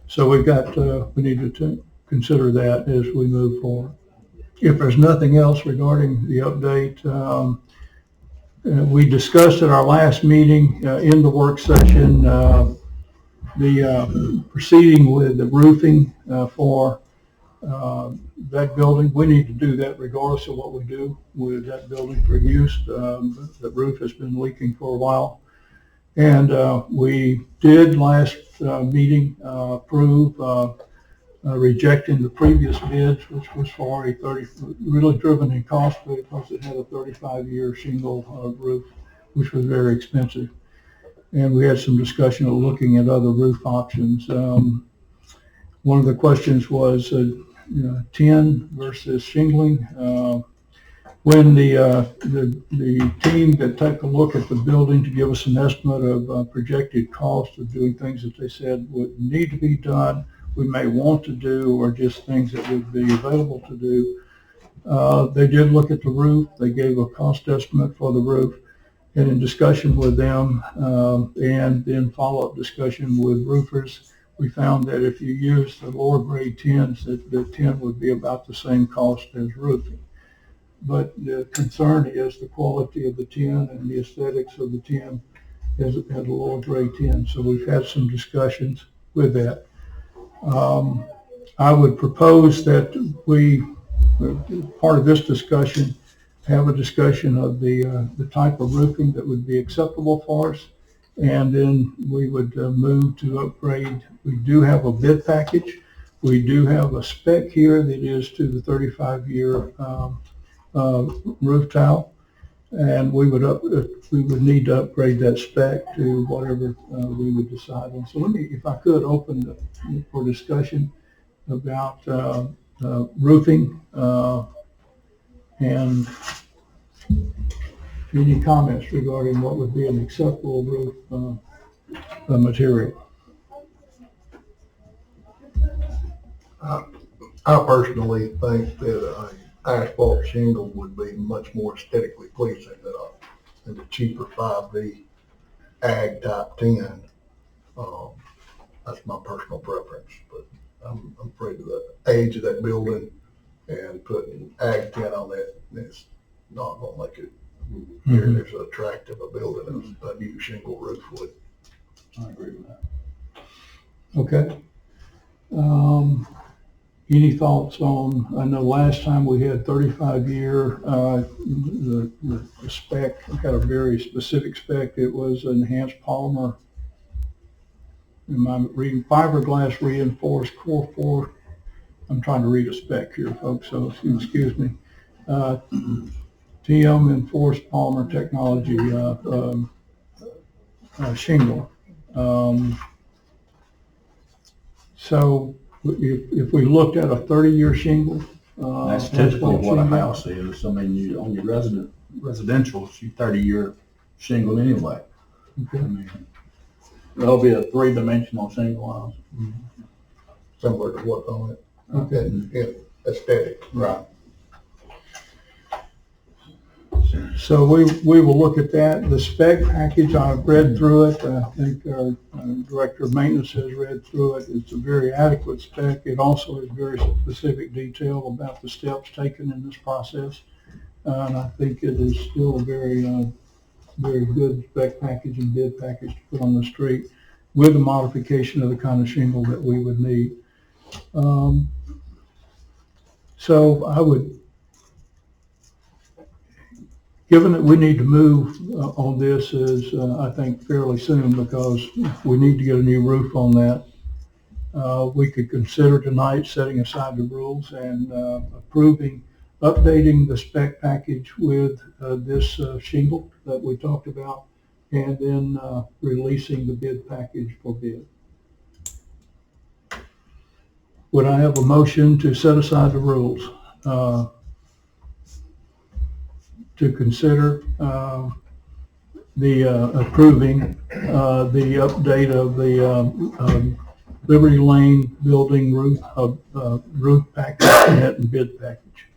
So we need to consider that as we move forward. If there's nothing else regarding the update, we discussed at our last meeting in the work session the proceeding with the roofing for that building. We need to do that regardless of what we do with that building for use. The roof has been leaking for a while, and we did last meeting approve rejecting the previous bids, which was for really driven in cost because it had a 35-year shingle roof, which was very expensive. And we had some discussion of looking at other roof options. One of the questions was tin versus shingling. When the team that took a look at the building to give us an estimate of projected cost of doing things that they said would need to be done, we may want to do, or just things that would be available to do, they did look at the roof. They gave a cost estimate for the roof, and in discussion with them and then follow-up discussion with roofers, we found that if you use the lower grade tins, that the tin would be about the same cost as roofing. But the concern is the quality of the tin and the aesthetics of the tin as a lower grade tin. So we've had some discussions with that. I would propose that we, part of this discussion, have a discussion of the type of roofing that would be acceptable for us. And then we would move to upgrade. We do have a bid package. We do have a spec here that is to the 35-year roof tile, and we would need to upgrade that spec to whatever we would decide on. So let me, if I could, open for discussion about roofing and any comments regarding what would be an acceptable roof material. I personally think that asphalt shingle would be much more aesthetically pleasing than the cheaper 5B ag type tin. That's my personal preference, but I'm afraid of the age of that building, and putting ag tin on that is not going to make it nearly as attractive a building as a new shingle roof would. I agree with that. Okay. Any thoughts on, I know last time we had 35-year, the spec, had a very specific spec. It was enhanced polymer. Am I reading fiberglass reinforced core 4? I'm trying to read a spec here, folks, so excuse me. TM enforced polymer technology shingle. So if we looked at a 30-year shingle, That's typically what a house is. I mean, on your residential, it's your 30-year shingle anyway. Okay. I mean, there'll be a 3-dimensional shingle house. Similar to what's on it. Okay, yeah, aesthetic. Right. So we will look at that. The spec package, I've read through it. I think our director of maintenance has read through it. It's a very adequate spec. It also has very specific detail about the steps taken in this process. And I think it is still a very good spec package and bid package to put on the street with a modification of the kind of shingle that we would need. So I would, given that we need to move on this is, I think, fairly soon, because we need to get a new roof on that, we could consider tonight setting aside the rules and updating the spec package with this shingle that we talked about, and then releasing the bid package for bid. Would I have a motion to set aside the rules? To consider the approving the update of the Liberty Lane building roof package and bid package.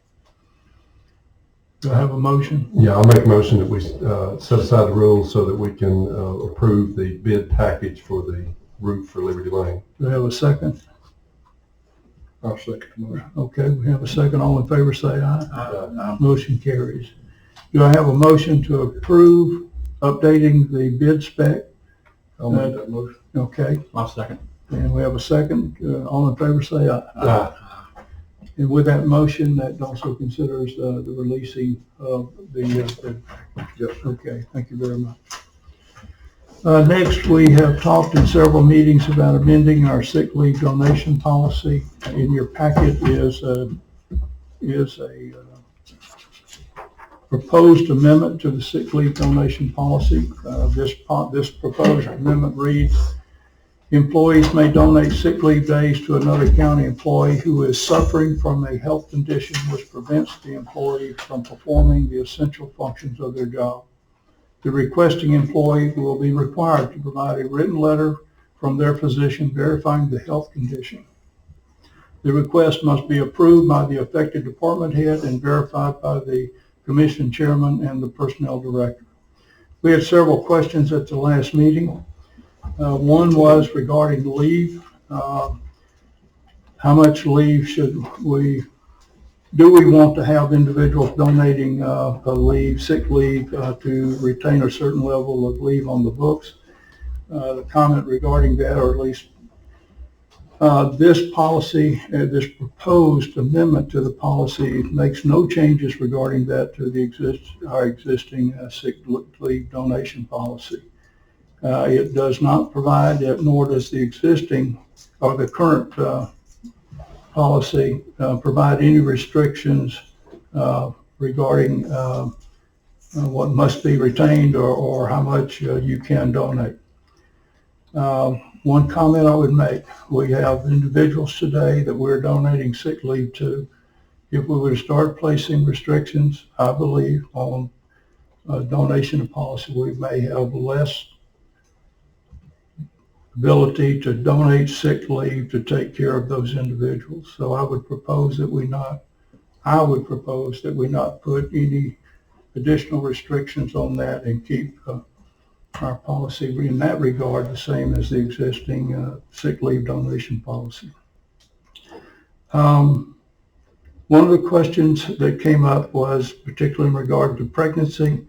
Do I have a motion? Yeah, I'll make a motion that we set aside the rules so that we can approve the bid package for the roof for Liberty Lane. Do I have a second? I'll second the motion. Okay, we have a second. All in favor say aye. Aye. Motion carries. Do I have a motion to approve updating the bid spec? I'll make that motion. Okay, I'll second. and we have a second. All in favor say aye. Aye. And with that motion, that also considers the releasing of the bid. Yes. Okay, thank you very much. Next, we have talked in several meetings about amending our sick leave donation policy. In your packet is a proposed amendment to the sick leave donation policy. This proposed amendment reads, Employees may donate sick leave days to another county employee who is suffering from a health condition which prevents the employee from performing the essential functions of their job. The requesting employee will be required to provide a written letter from their physician verifying the health condition. The request must be approved by the affected department head and verified by the commission chairman and the personnel director. We had several questions at the last meeting. One was regarding leave. How much leave do we want to have individuals donating sick leave to retain a certain level of leave on the books? The comment regarding that, or at least this policy, this proposed amendment to the policy makes no changes regarding that to our existing sick leave donation policy. It does not provide, nor does the existing or the current policy provide any restrictions regarding what must be retained or how much you can donate. One comment I would make, we have individuals today that we're donating sick leave to. If we were to start placing restrictions, I believe, on donation policy, we may have less ability to donate sick leave to take care of those individuals. So I would propose that we not put any additional restrictions on that and keep our policy in that regard the same as the existing sick leave donation policy. One of the questions that came up was particularly in regard to pregnancy.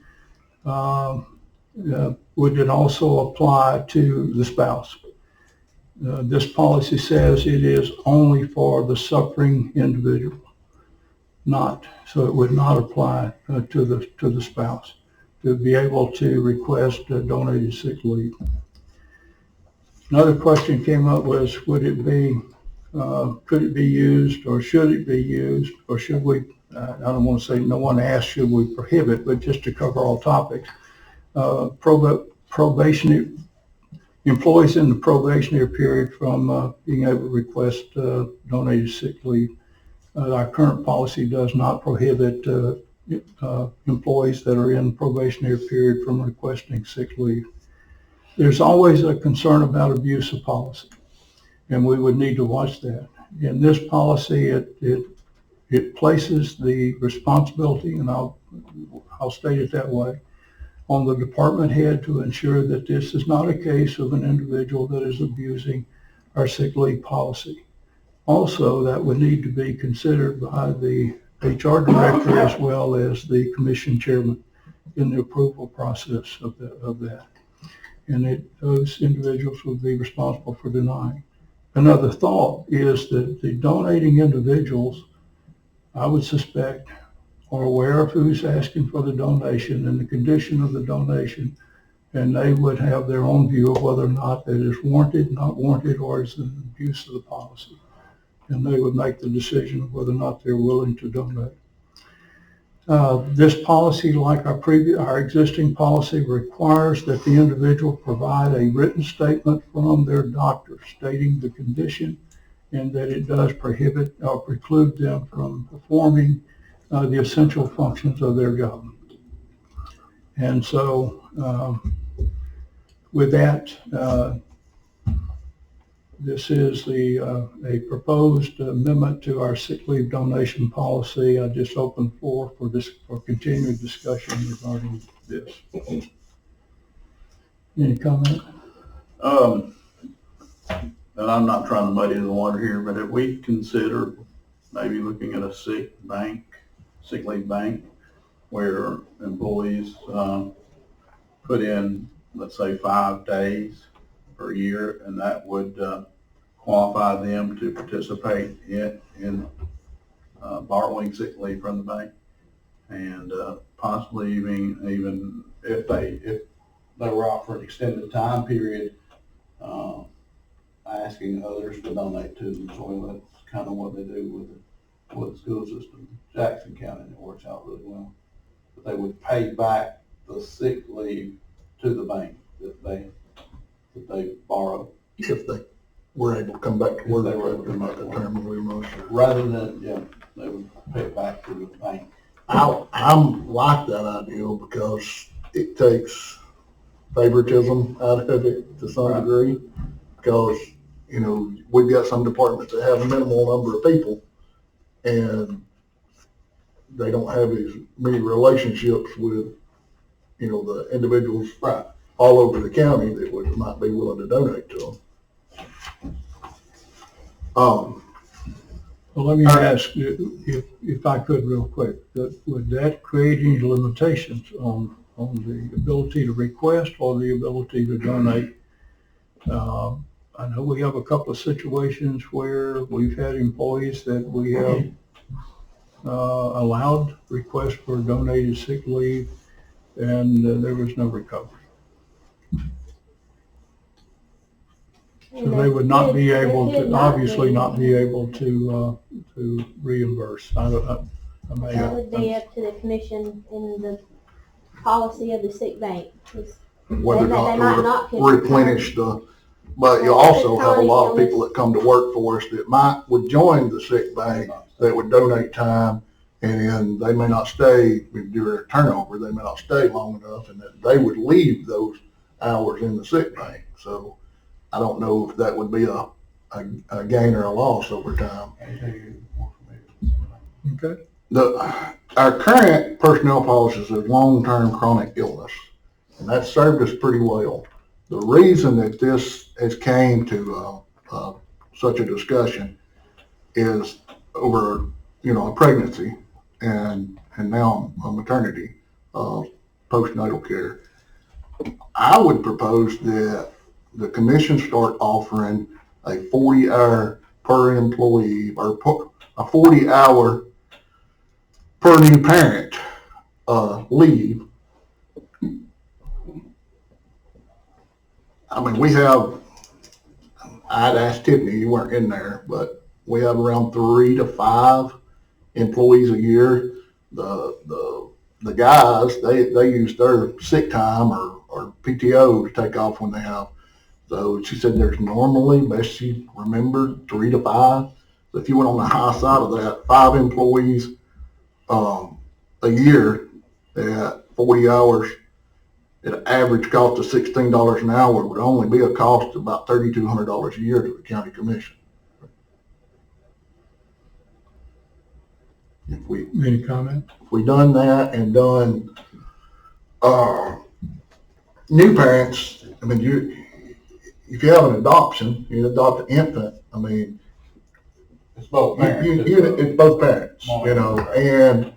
Would it also apply to the spouse? This policy says it is only for the suffering individual, so it would not apply to the spouse to be able to request donated sick leave. Another question came up was, could it be used, or should it be used, or should we, I don't want to say, no one asked should we prohibit, but just to cover all topics, probationary employees in the probationary period from being able to request donated sick leave. Our current policy does not prohibit employees that are in probationary period from requesting sick leave. There's always a concern about abuse of policy, and we would need to watch that. In this policy, it places the responsibility, and I'll state it that way, on the department head to ensure that this is not a case of an individual that is abusing our sick leave policy. Also, that would need to be considered by the HR director as well as the commission chairman in the approval process of that. And those individuals would be responsible for denying. Another thought is that the donating individuals, I would suspect, are aware of who's asking for the donation and the condition of the donation, and they would have their own view of whether or not that is warranted, not warranted, or is an abuse of the policy. And they would make the decision of whether or not they're willing to donate. This policy, like our existing policy, requires that the individual provide a written statement from their doctor stating the condition and that it does prohibit or preclude them from performing the essential functions of their job. And so with that, this is a proposed amendment to our sick leave donation policy. I just open for continued discussion regarding this. Any comment? And I'm not trying to muddy the water here, but if we consider maybe looking at a sick leave bank, where employees put in, let's say, 5 days per year, and that would qualify them to participate in borrowing sick leave from the bank, and possibly even if they were out for an extended time period, asking others to donate to them. So that's kind of what they do with the school system. Jackson County, it works out really well. But they would pay back the sick leave to the bank that they borrow. if they were able to come back to work, rather than make a terminal illness. Rather than, yeah, they would pay it back to the bank. I'm like that idea because it takes favoritism out of it to some degree. Because, you know, we've got some departments that have a minimal number of people and they don't have as many relationships with, you know, the individuals all over the county that might be willing to donate to them. Well, let me ask, if I could real quick, would that create any limitations on the ability to request or the ability to donate? I know we have a couple of situations where we've had employees that we have allowed requests for donated sick leave, and there was no recovery. So they would not be able to, obviously not be able to reimburse. That would be up to the commission in the policy of the sick bank. Whether or not to replenish the, but you also have a lot of people that come to work for us that would join the sick bank, that would donate time, and then they may not stay during a turnover, they may not stay long enough, and that they would leave those hours in the sick bank. So I don't know if that would be a gain or a loss over time. Okay. Our current personnel policy is long-term chronic illness, and that's served us pretty well. The reason that this has came to such a discussion is over, you know, a pregnancy and now a maternity, postnatal care. I would propose that the commission start offering a 40-hour per employee or a 40-hour per new parent leave. I mean, I'd asked Tiffany, you weren't in there, but we have around 3 to 5 employees a year. The guys, they use their sick time or PTO to take off when they have. So she said there's normally, best she remembered, 3 to 5. So if you went on the high side of that, 5 employees a year at 40 hours at an average cost of $16 an hour would only be a cost of about $3,200 a year to the county commission. Any comment? If we done that and done new parents, I mean, if you have an adoption, you adopt an infant, I mean, It's both parents. it's both parents, you know, and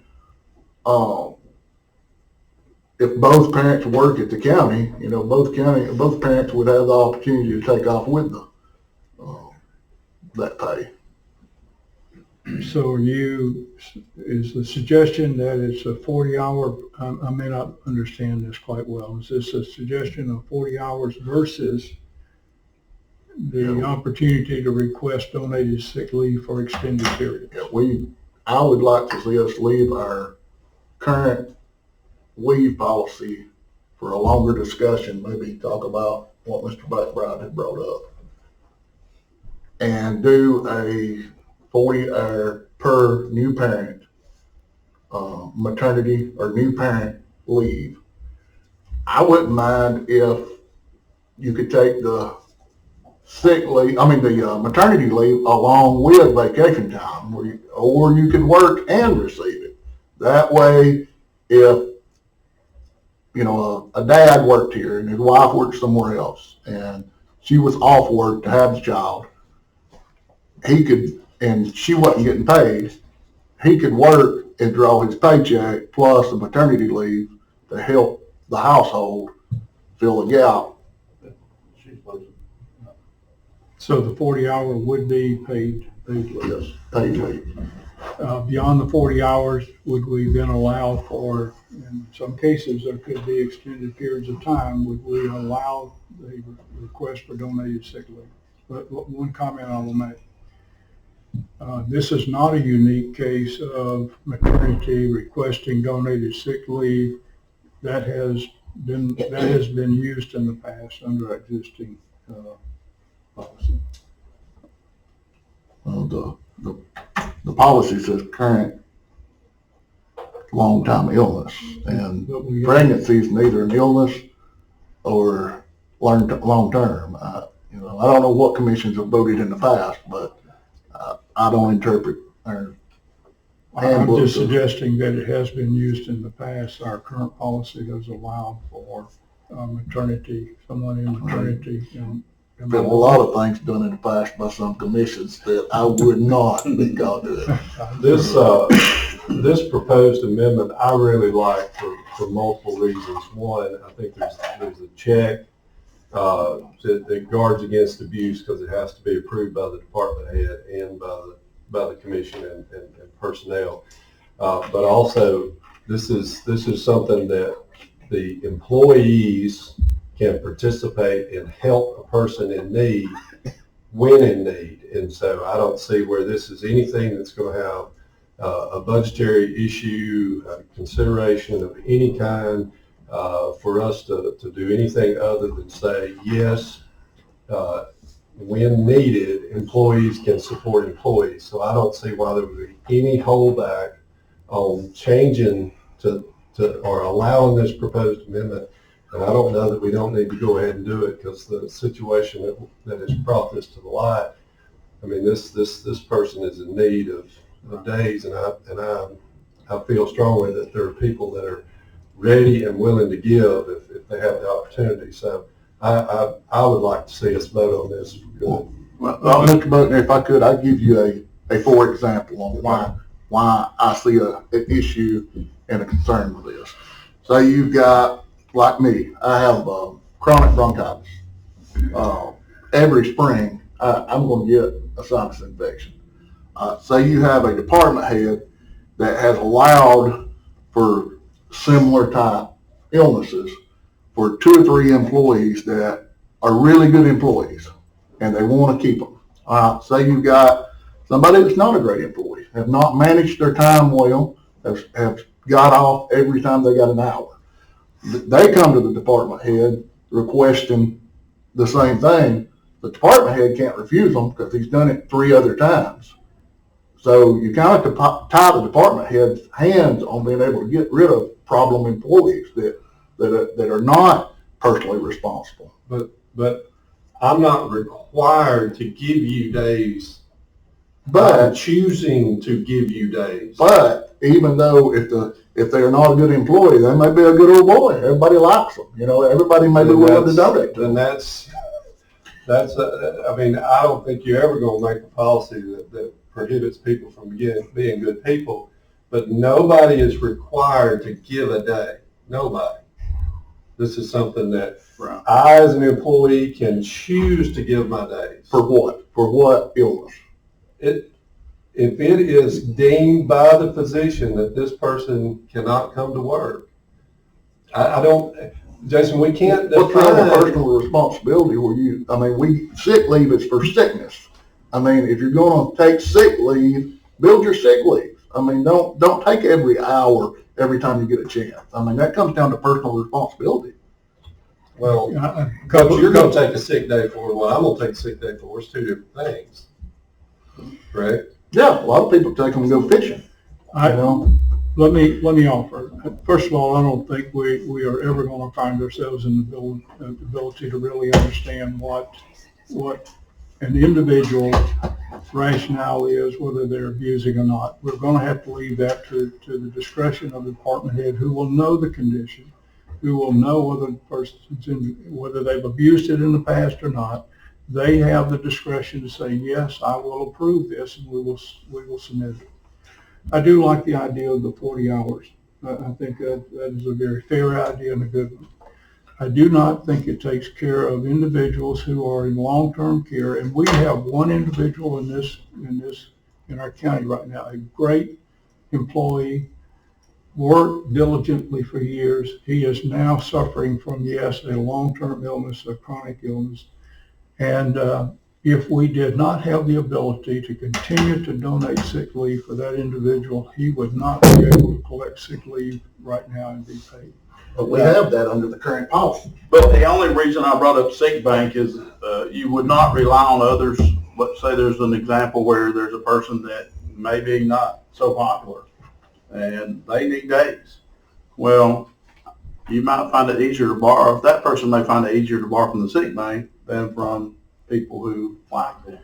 if both parents work at the county, you know, both parents would have the opportunity to take off with that pay. So is the suggestion that it's a 40-hour, I may not understand this quite well. Is this a suggestion of 40 hours versus the opportunity to request donated sick leave for extended periods? Yeah, I would like to see us leave our current leave policy for a longer discussion, maybe talk about what Mr. Blackbride had brought up, and do a 40-hour per new parent maternity or new parent leave. I wouldn't mind if you could take the sick leave, the maternity leave along with vacation time, or you could work and receive it. That way, if, you know, a dad worked here and his wife worked somewhere else and she was off work to have the child, and she wasn't getting paid, he could work and draw his paycheck plus a maternity leave to help the household fill the gap. So the 40-hour would be paid leave. Yes, paid leave. Beyond the 40 hours, would we then allow for, in some cases, there could be extended periods of time, would we allow the request for donated sick leave? But one comment I will make. This is not a unique case of maternity requesting donated sick leave. That has been used in the past under existing policy? Well, the policy says current long-time illness, and pregnancy is neither an illness or long-term. I don't know what commissions have voted in the past, but I don't interpret our I'm handbooks. just suggesting that it has been used in the past. Our current policy has allowed for maternity, someone in maternity. There's been a lot of things done in the past by some commissions that I would not be caught doing. This proposed amendment, I really like for multiple reasons. One, I think there's a check that guards against abuse because it has to be approved by the department head and by the commission and personnel. But also, this is something that the employees can participate and help a person in need when in need. And so I don't see where this is anything that's going to have a budgetary issue, consideration of any kind for us to do anything other than say, yes, when needed, employees can support employees. So I don't see why there would be any holdback on changing to or allowing this proposed amendment. And I don't know that we don't need to go ahead and do it because the situation that has brought this to the light, I mean, this person is in need of days, and I feel strongly that there are people that are ready and willing to give if they have the opportunity. So I would like to see us vote on this. Well, Mr. Butler, if I could, I'd give you a for example on why I see an issue and a concern with this. Say you've got, like me, I have chronic bronchitis. Every spring, I'm going to get a sinus infection. Say you have a department head that has allowed for similar type illnesses for 2 or 3 employees that are really good employees and they want to keep them. Say you've got somebody that's not a great employee, have not managed their time well, have got off every time they got an hour. They come to the department head requesting the same thing. The department head can't refuse them because he's done it 3 other times. So you kind of have to tie the department head's hands on being able to get rid of problem employees that are not personally responsible. But I'm not required to give you days. But I'm choosing to give you days. But even though if they are not a good employee, they may be a good old boy. Everybody likes them. Everybody may be willing to donate to them. I mean, I don't think you're ever going to make a policy that prohibits people from being good people, but nobody is required to give a day. Nobody. This is something that I, as an employee, can choose to give my days. For what? For what illness? If it is deemed by the physician that this person cannot come to work, I don't, Jason, we can't define. What kind of personal responsibility sick leave is for sickness. I mean, if you're going to take sick leave, build your sick leave. I mean, don't take every hour every time you get a chance. I mean, that comes down to personal responsibility. Well, but you're going to take a sick day for it. What I'm going to take a sick day for is 2 different things. Correct? Yeah, a lot of people take them and go fishing. Let me offer. First of all, I don't think we are ever going to find ourselves in the ability to really understand what an individual rationale is, whether they're abusing or not. We're going to have to leave that to the discretion of the department head, who will know the condition, who will know whether the person's whether they've abused it in the past or not. They have the discretion to say, yes, I will approve this, and we will submit it. I do like the idea of the 40 hours. I think that is a very fair idea and a good one. I do not think it takes care of individuals who are in long-term care, and we have one individual in our county right now, a great employee, worked diligently for years. He is now suffering from, yes, a long-term illness, a chronic illness. And if we did not have the ability to continue to donate sick leave for that individual, he would not be able to collect sick leave right now and be paid. But we have that under the current policy. But the only reason I brought up sick bank is you would not rely on others. Let's say there's an example where there's a person that may be not so popular and they need days. Well, you might find it easier to borrow, that person may find it easier to borrow from the sick bank than from people who like them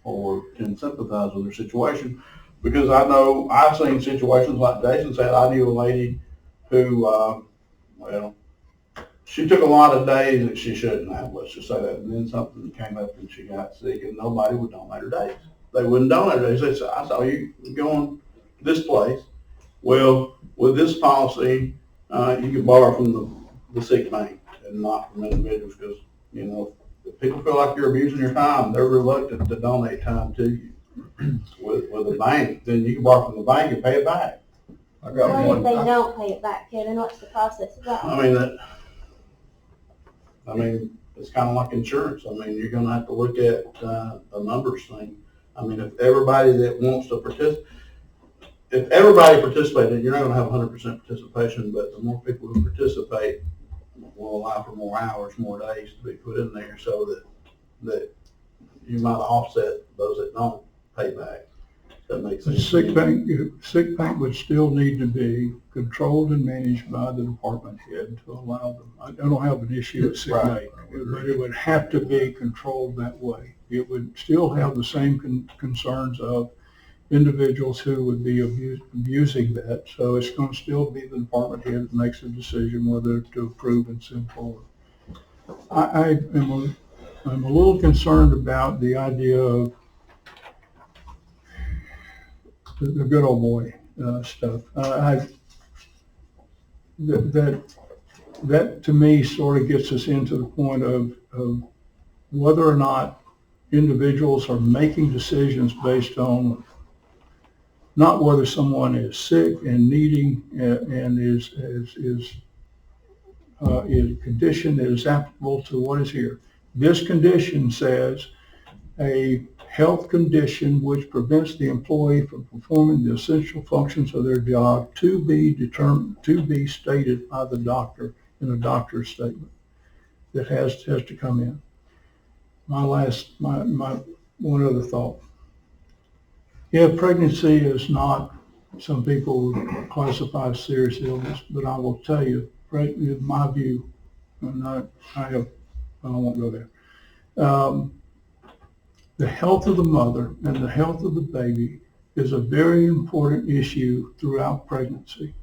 or can sympathize with their situation. Because I know I've seen situations like Jason said. I knew a lady who, well, she took a lot of days that she shouldn't have, let's just say that. And then something came up and she got sick and nobody would donate her days. They wouldn't donate her days. They said, I saw you going to this place. Well, with this policy, you can borrow from the sick bank and not from individuals because, you know, if people feel like you're abusing your time, they're reluctant to donate time to you. With a bank, then you can borrow from the bank and pay it back. What if they don't pay it back, Kevin? What's the process of that? I mean, it's kind of like insurance. I mean, you're going to have to look at a numbers thing. I mean, if everybody that wants to participate, if everybody participated, you're not going to have 100% participation, but the more people who participate will allow for more hours, more days to be put in there so that you might offset those that don't pay back. That makes sense. Sick bank would still need to be controlled and managed by the department head to allow them. I don't have an issue with sick bank, but it would have to be controlled that way. It would still have the same concerns of individuals who would be abusing that. So it's going to still be the department head that makes a decision whether to approve and send forward. I'm a little concerned about the idea of the good old boy stuff. That to me sort of gets us into the point of whether or not individuals are making decisions based on not whether someone is sick and needing and is a condition that is applicable to what is here. This condition says a health condition which prevents the employee from performing the essential functions of their job to be stated by the doctor in a doctor's statement that has to come in. My one other thought. Yeah, pregnancy is not, some people would classify as serious illness, but I will tell you, in my view, and I won't go there. The health of the mother and the health of the baby is a very important issue throughout pregnancy.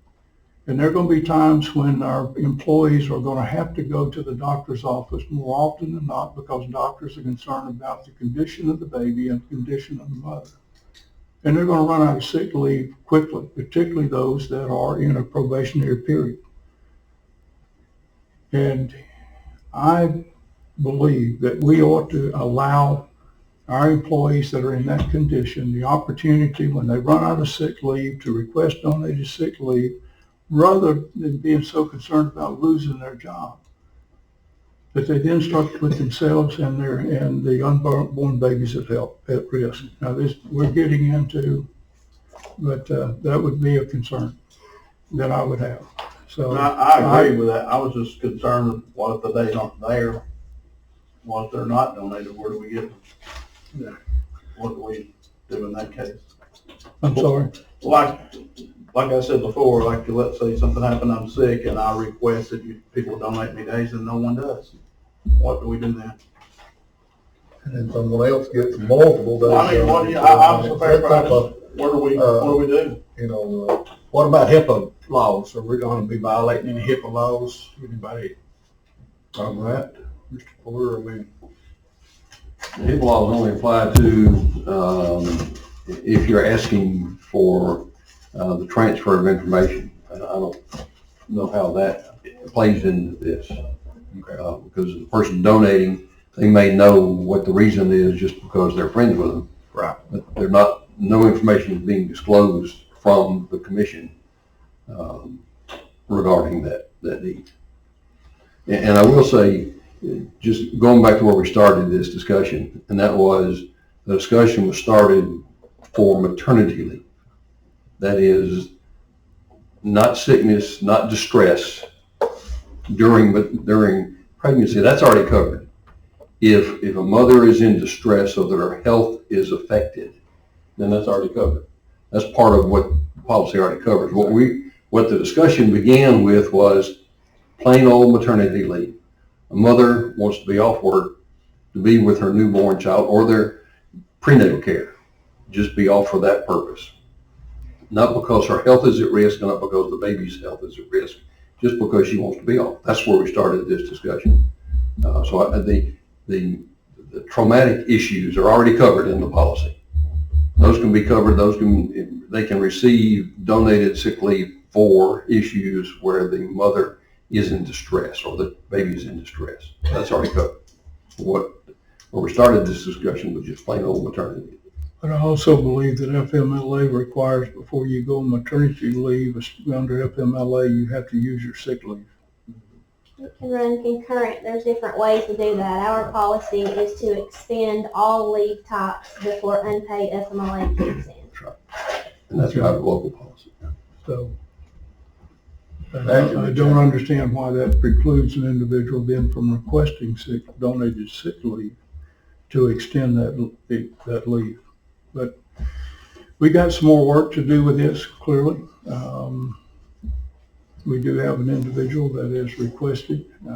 And there are going to be times when our employees are going to have to go to the doctor's office more often than not because doctors are concerned about the condition of the baby and the condition of the mother. And they're going to run out of sick leave quickly, particularly those that are in a probationary period. And I believe that we ought to allow our employees that are in that condition the opportunity when they run out of sick leave to request donated sick leave rather than being so concerned about losing their job. That they then start to put themselves and the unborn babies at risk. Now we're getting into, but that would be a concern that I would have. So I agree with that. I was just concerned with what if the days aren't there? What if they're not donated? Where do we get them? Yeah. What do we do in that case? I'm sorry? Like I said before, like let's say something happened, I'm sick, and I request that people donate me days, and no one does. What do we do then? And then someone else gets multiple days. I mean, I'm so fair about what do we do? You know, What about HIPAA laws? Are we going to be violating any HIPAA laws? Anybody on that? Mr. Porter, I mean. HIPAA laws only apply to if you're asking for the transfer of information. I don't know how that plays into this. Because the person donating, they may know what the reason is just because they're friends with them. Right. But no information is being disclosed from the commission regarding that need. And I will say, just going back to where we started this discussion, and that was, the discussion was started for maternity leave. That is, not sickness, not distress during pregnancy. That's already covered. If a mother is in distress so that her health is affected, then that's already covered. That's part of what the policy already covers. What the discussion began with was plain old maternity leave. A mother wants to be off work to be with her newborn child or their prenatal care. Just be off for that purpose. Not because her health is at risk, not because the baby's health is at risk, just because she wants to be off. That's where we started this discussion. The traumatic issues are already covered in the policy. Those can be covered. They can receive donated sick leave for issues where the mother is in distress or the baby is in distress. That's already covered. Where we started this discussion was just plain old maternity. But I also believe that FMLA requires before you go on maternity leave, under FMLA, you have to use your sick leave. You can run concurrent. There's different ways to do that. Our policy is to extend all leave types before unpaid FMLA kicks in. That's right. And that's not a local policy. So I don't understand why that precludes an individual then from requesting donated sick leave to extend that leave. But we got some more work to do with this, clearly. We do have an individual that is requested. We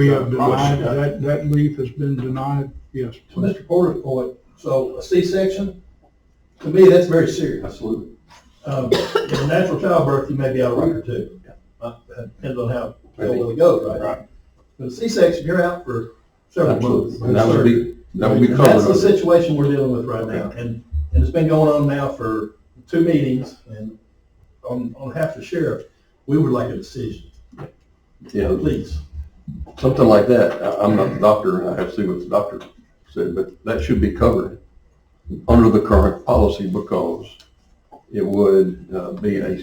have denied, that leave has been denied, yes. To Mr. Porter's point, so a C-section, to me, that's very serious. Absolutely. In a natural childbirth, you may be out a week or two. Depends on how well it goes, right? But a C-section, you're out for several months. And that would be covered. That's the situation we're dealing with right now. And it's been going on now for 2 meetings, and on half the sheriff, we would like a decision. Yeah, please. Something like that. I'm not the doctor, and I have to see what the doctor said, but that should be covered under the current policy because it would be a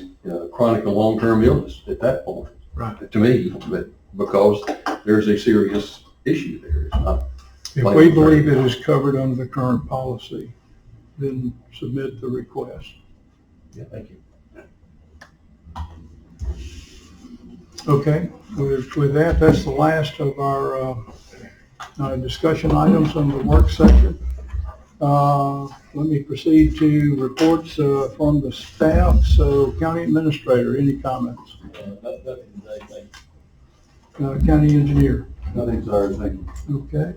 chronic and long-term illness at that point. Right. To me, but because there's a serious issue there. It's not. If we believe it is covered under the current policy, then submit the request. Yeah, thank you. Okay, with that, that's the last of our discussion items on the work session. Let me proceed to reports from the staff. So, County Administrator, any comments? County Engineer? Nothing, sir, thank you. Okay.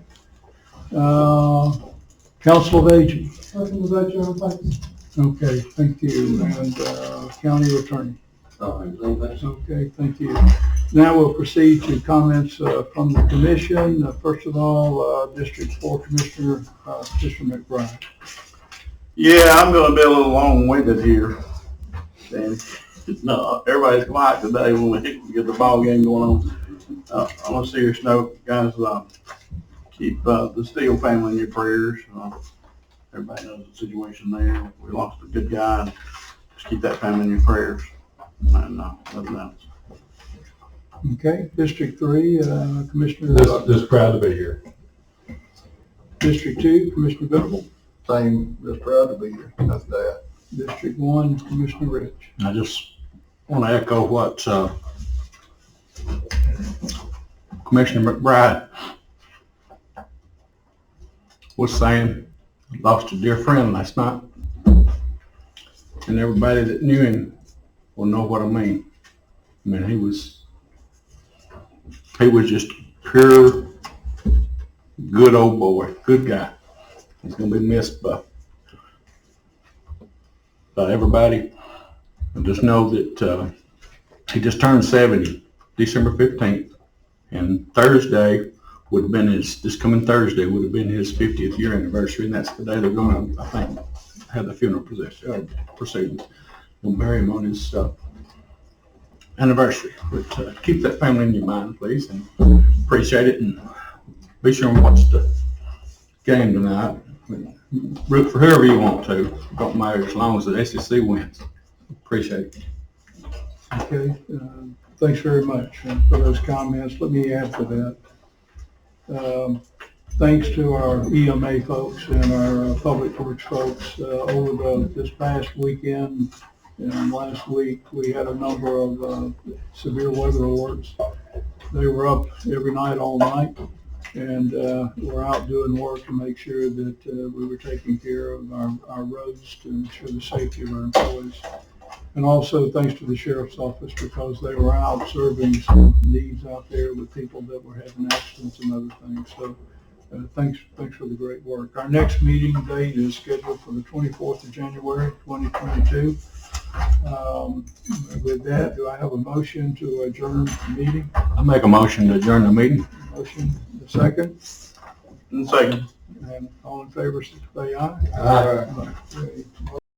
Council of Aging? Nothing to vote, Chairman, thanks. Okay, thank you. And County Attorney? Okay, thank you. Now we'll proceed to comments from the commission. First of all, District 4 Commissioner McBride. Yeah, I'm gonna be a little long-winded here. And it's not, everybody's quiet today when we get the ball game going on. On a serious note, guys, keep the Steele family in your prayers. Everybody knows the situation there. We lost a good guy. And just keep that family in your prayers. And nothing else. Okay, District 3, Commissioner. Just proud to be here. District 2, Commissioner Venable. Same, just proud to be here. That's that. District 1, Commissioner Rich. I just want to echo what Commissioner McBride was saying. Lost a dear friend last night, and everybody that knew him will know what I mean. I mean, he was just pure good old boy, good guy. He's gonna be missed by everybody. I just know that he just turned 70, December 15th, and Thursday would have been this coming Thursday would have been his 50th year anniversary, and that's the day they're gonna, I think, have the funeral proceedings. We'll bury him on his anniversary. But keep that family in your mind, please, and appreciate it, and be sure and watch the game tonight. Root for whoever you want to. Don't matter as long as the SEC wins. Appreciate it. Okay, thanks very much for those comments. Let me add to that. Thanks to our EMA folks and our public works folks over this past weekend and last week, we had a number of severe weather alerts They were up every night, all night, and were out doing work to make sure that we were taking care of our roads to ensure the safety of our employees. And also thanks to the sheriff's office because they were out serving some needs out there with people that were having accidents and other things. So thanks for the great work. Our next meeting date is scheduled for the 24th of January, 2022. With that, do I have a motion to adjourn the meeting? I make a motion to adjourn the meeting. Motion, a second? Second. And all in favor, say aye. Aye. Okay.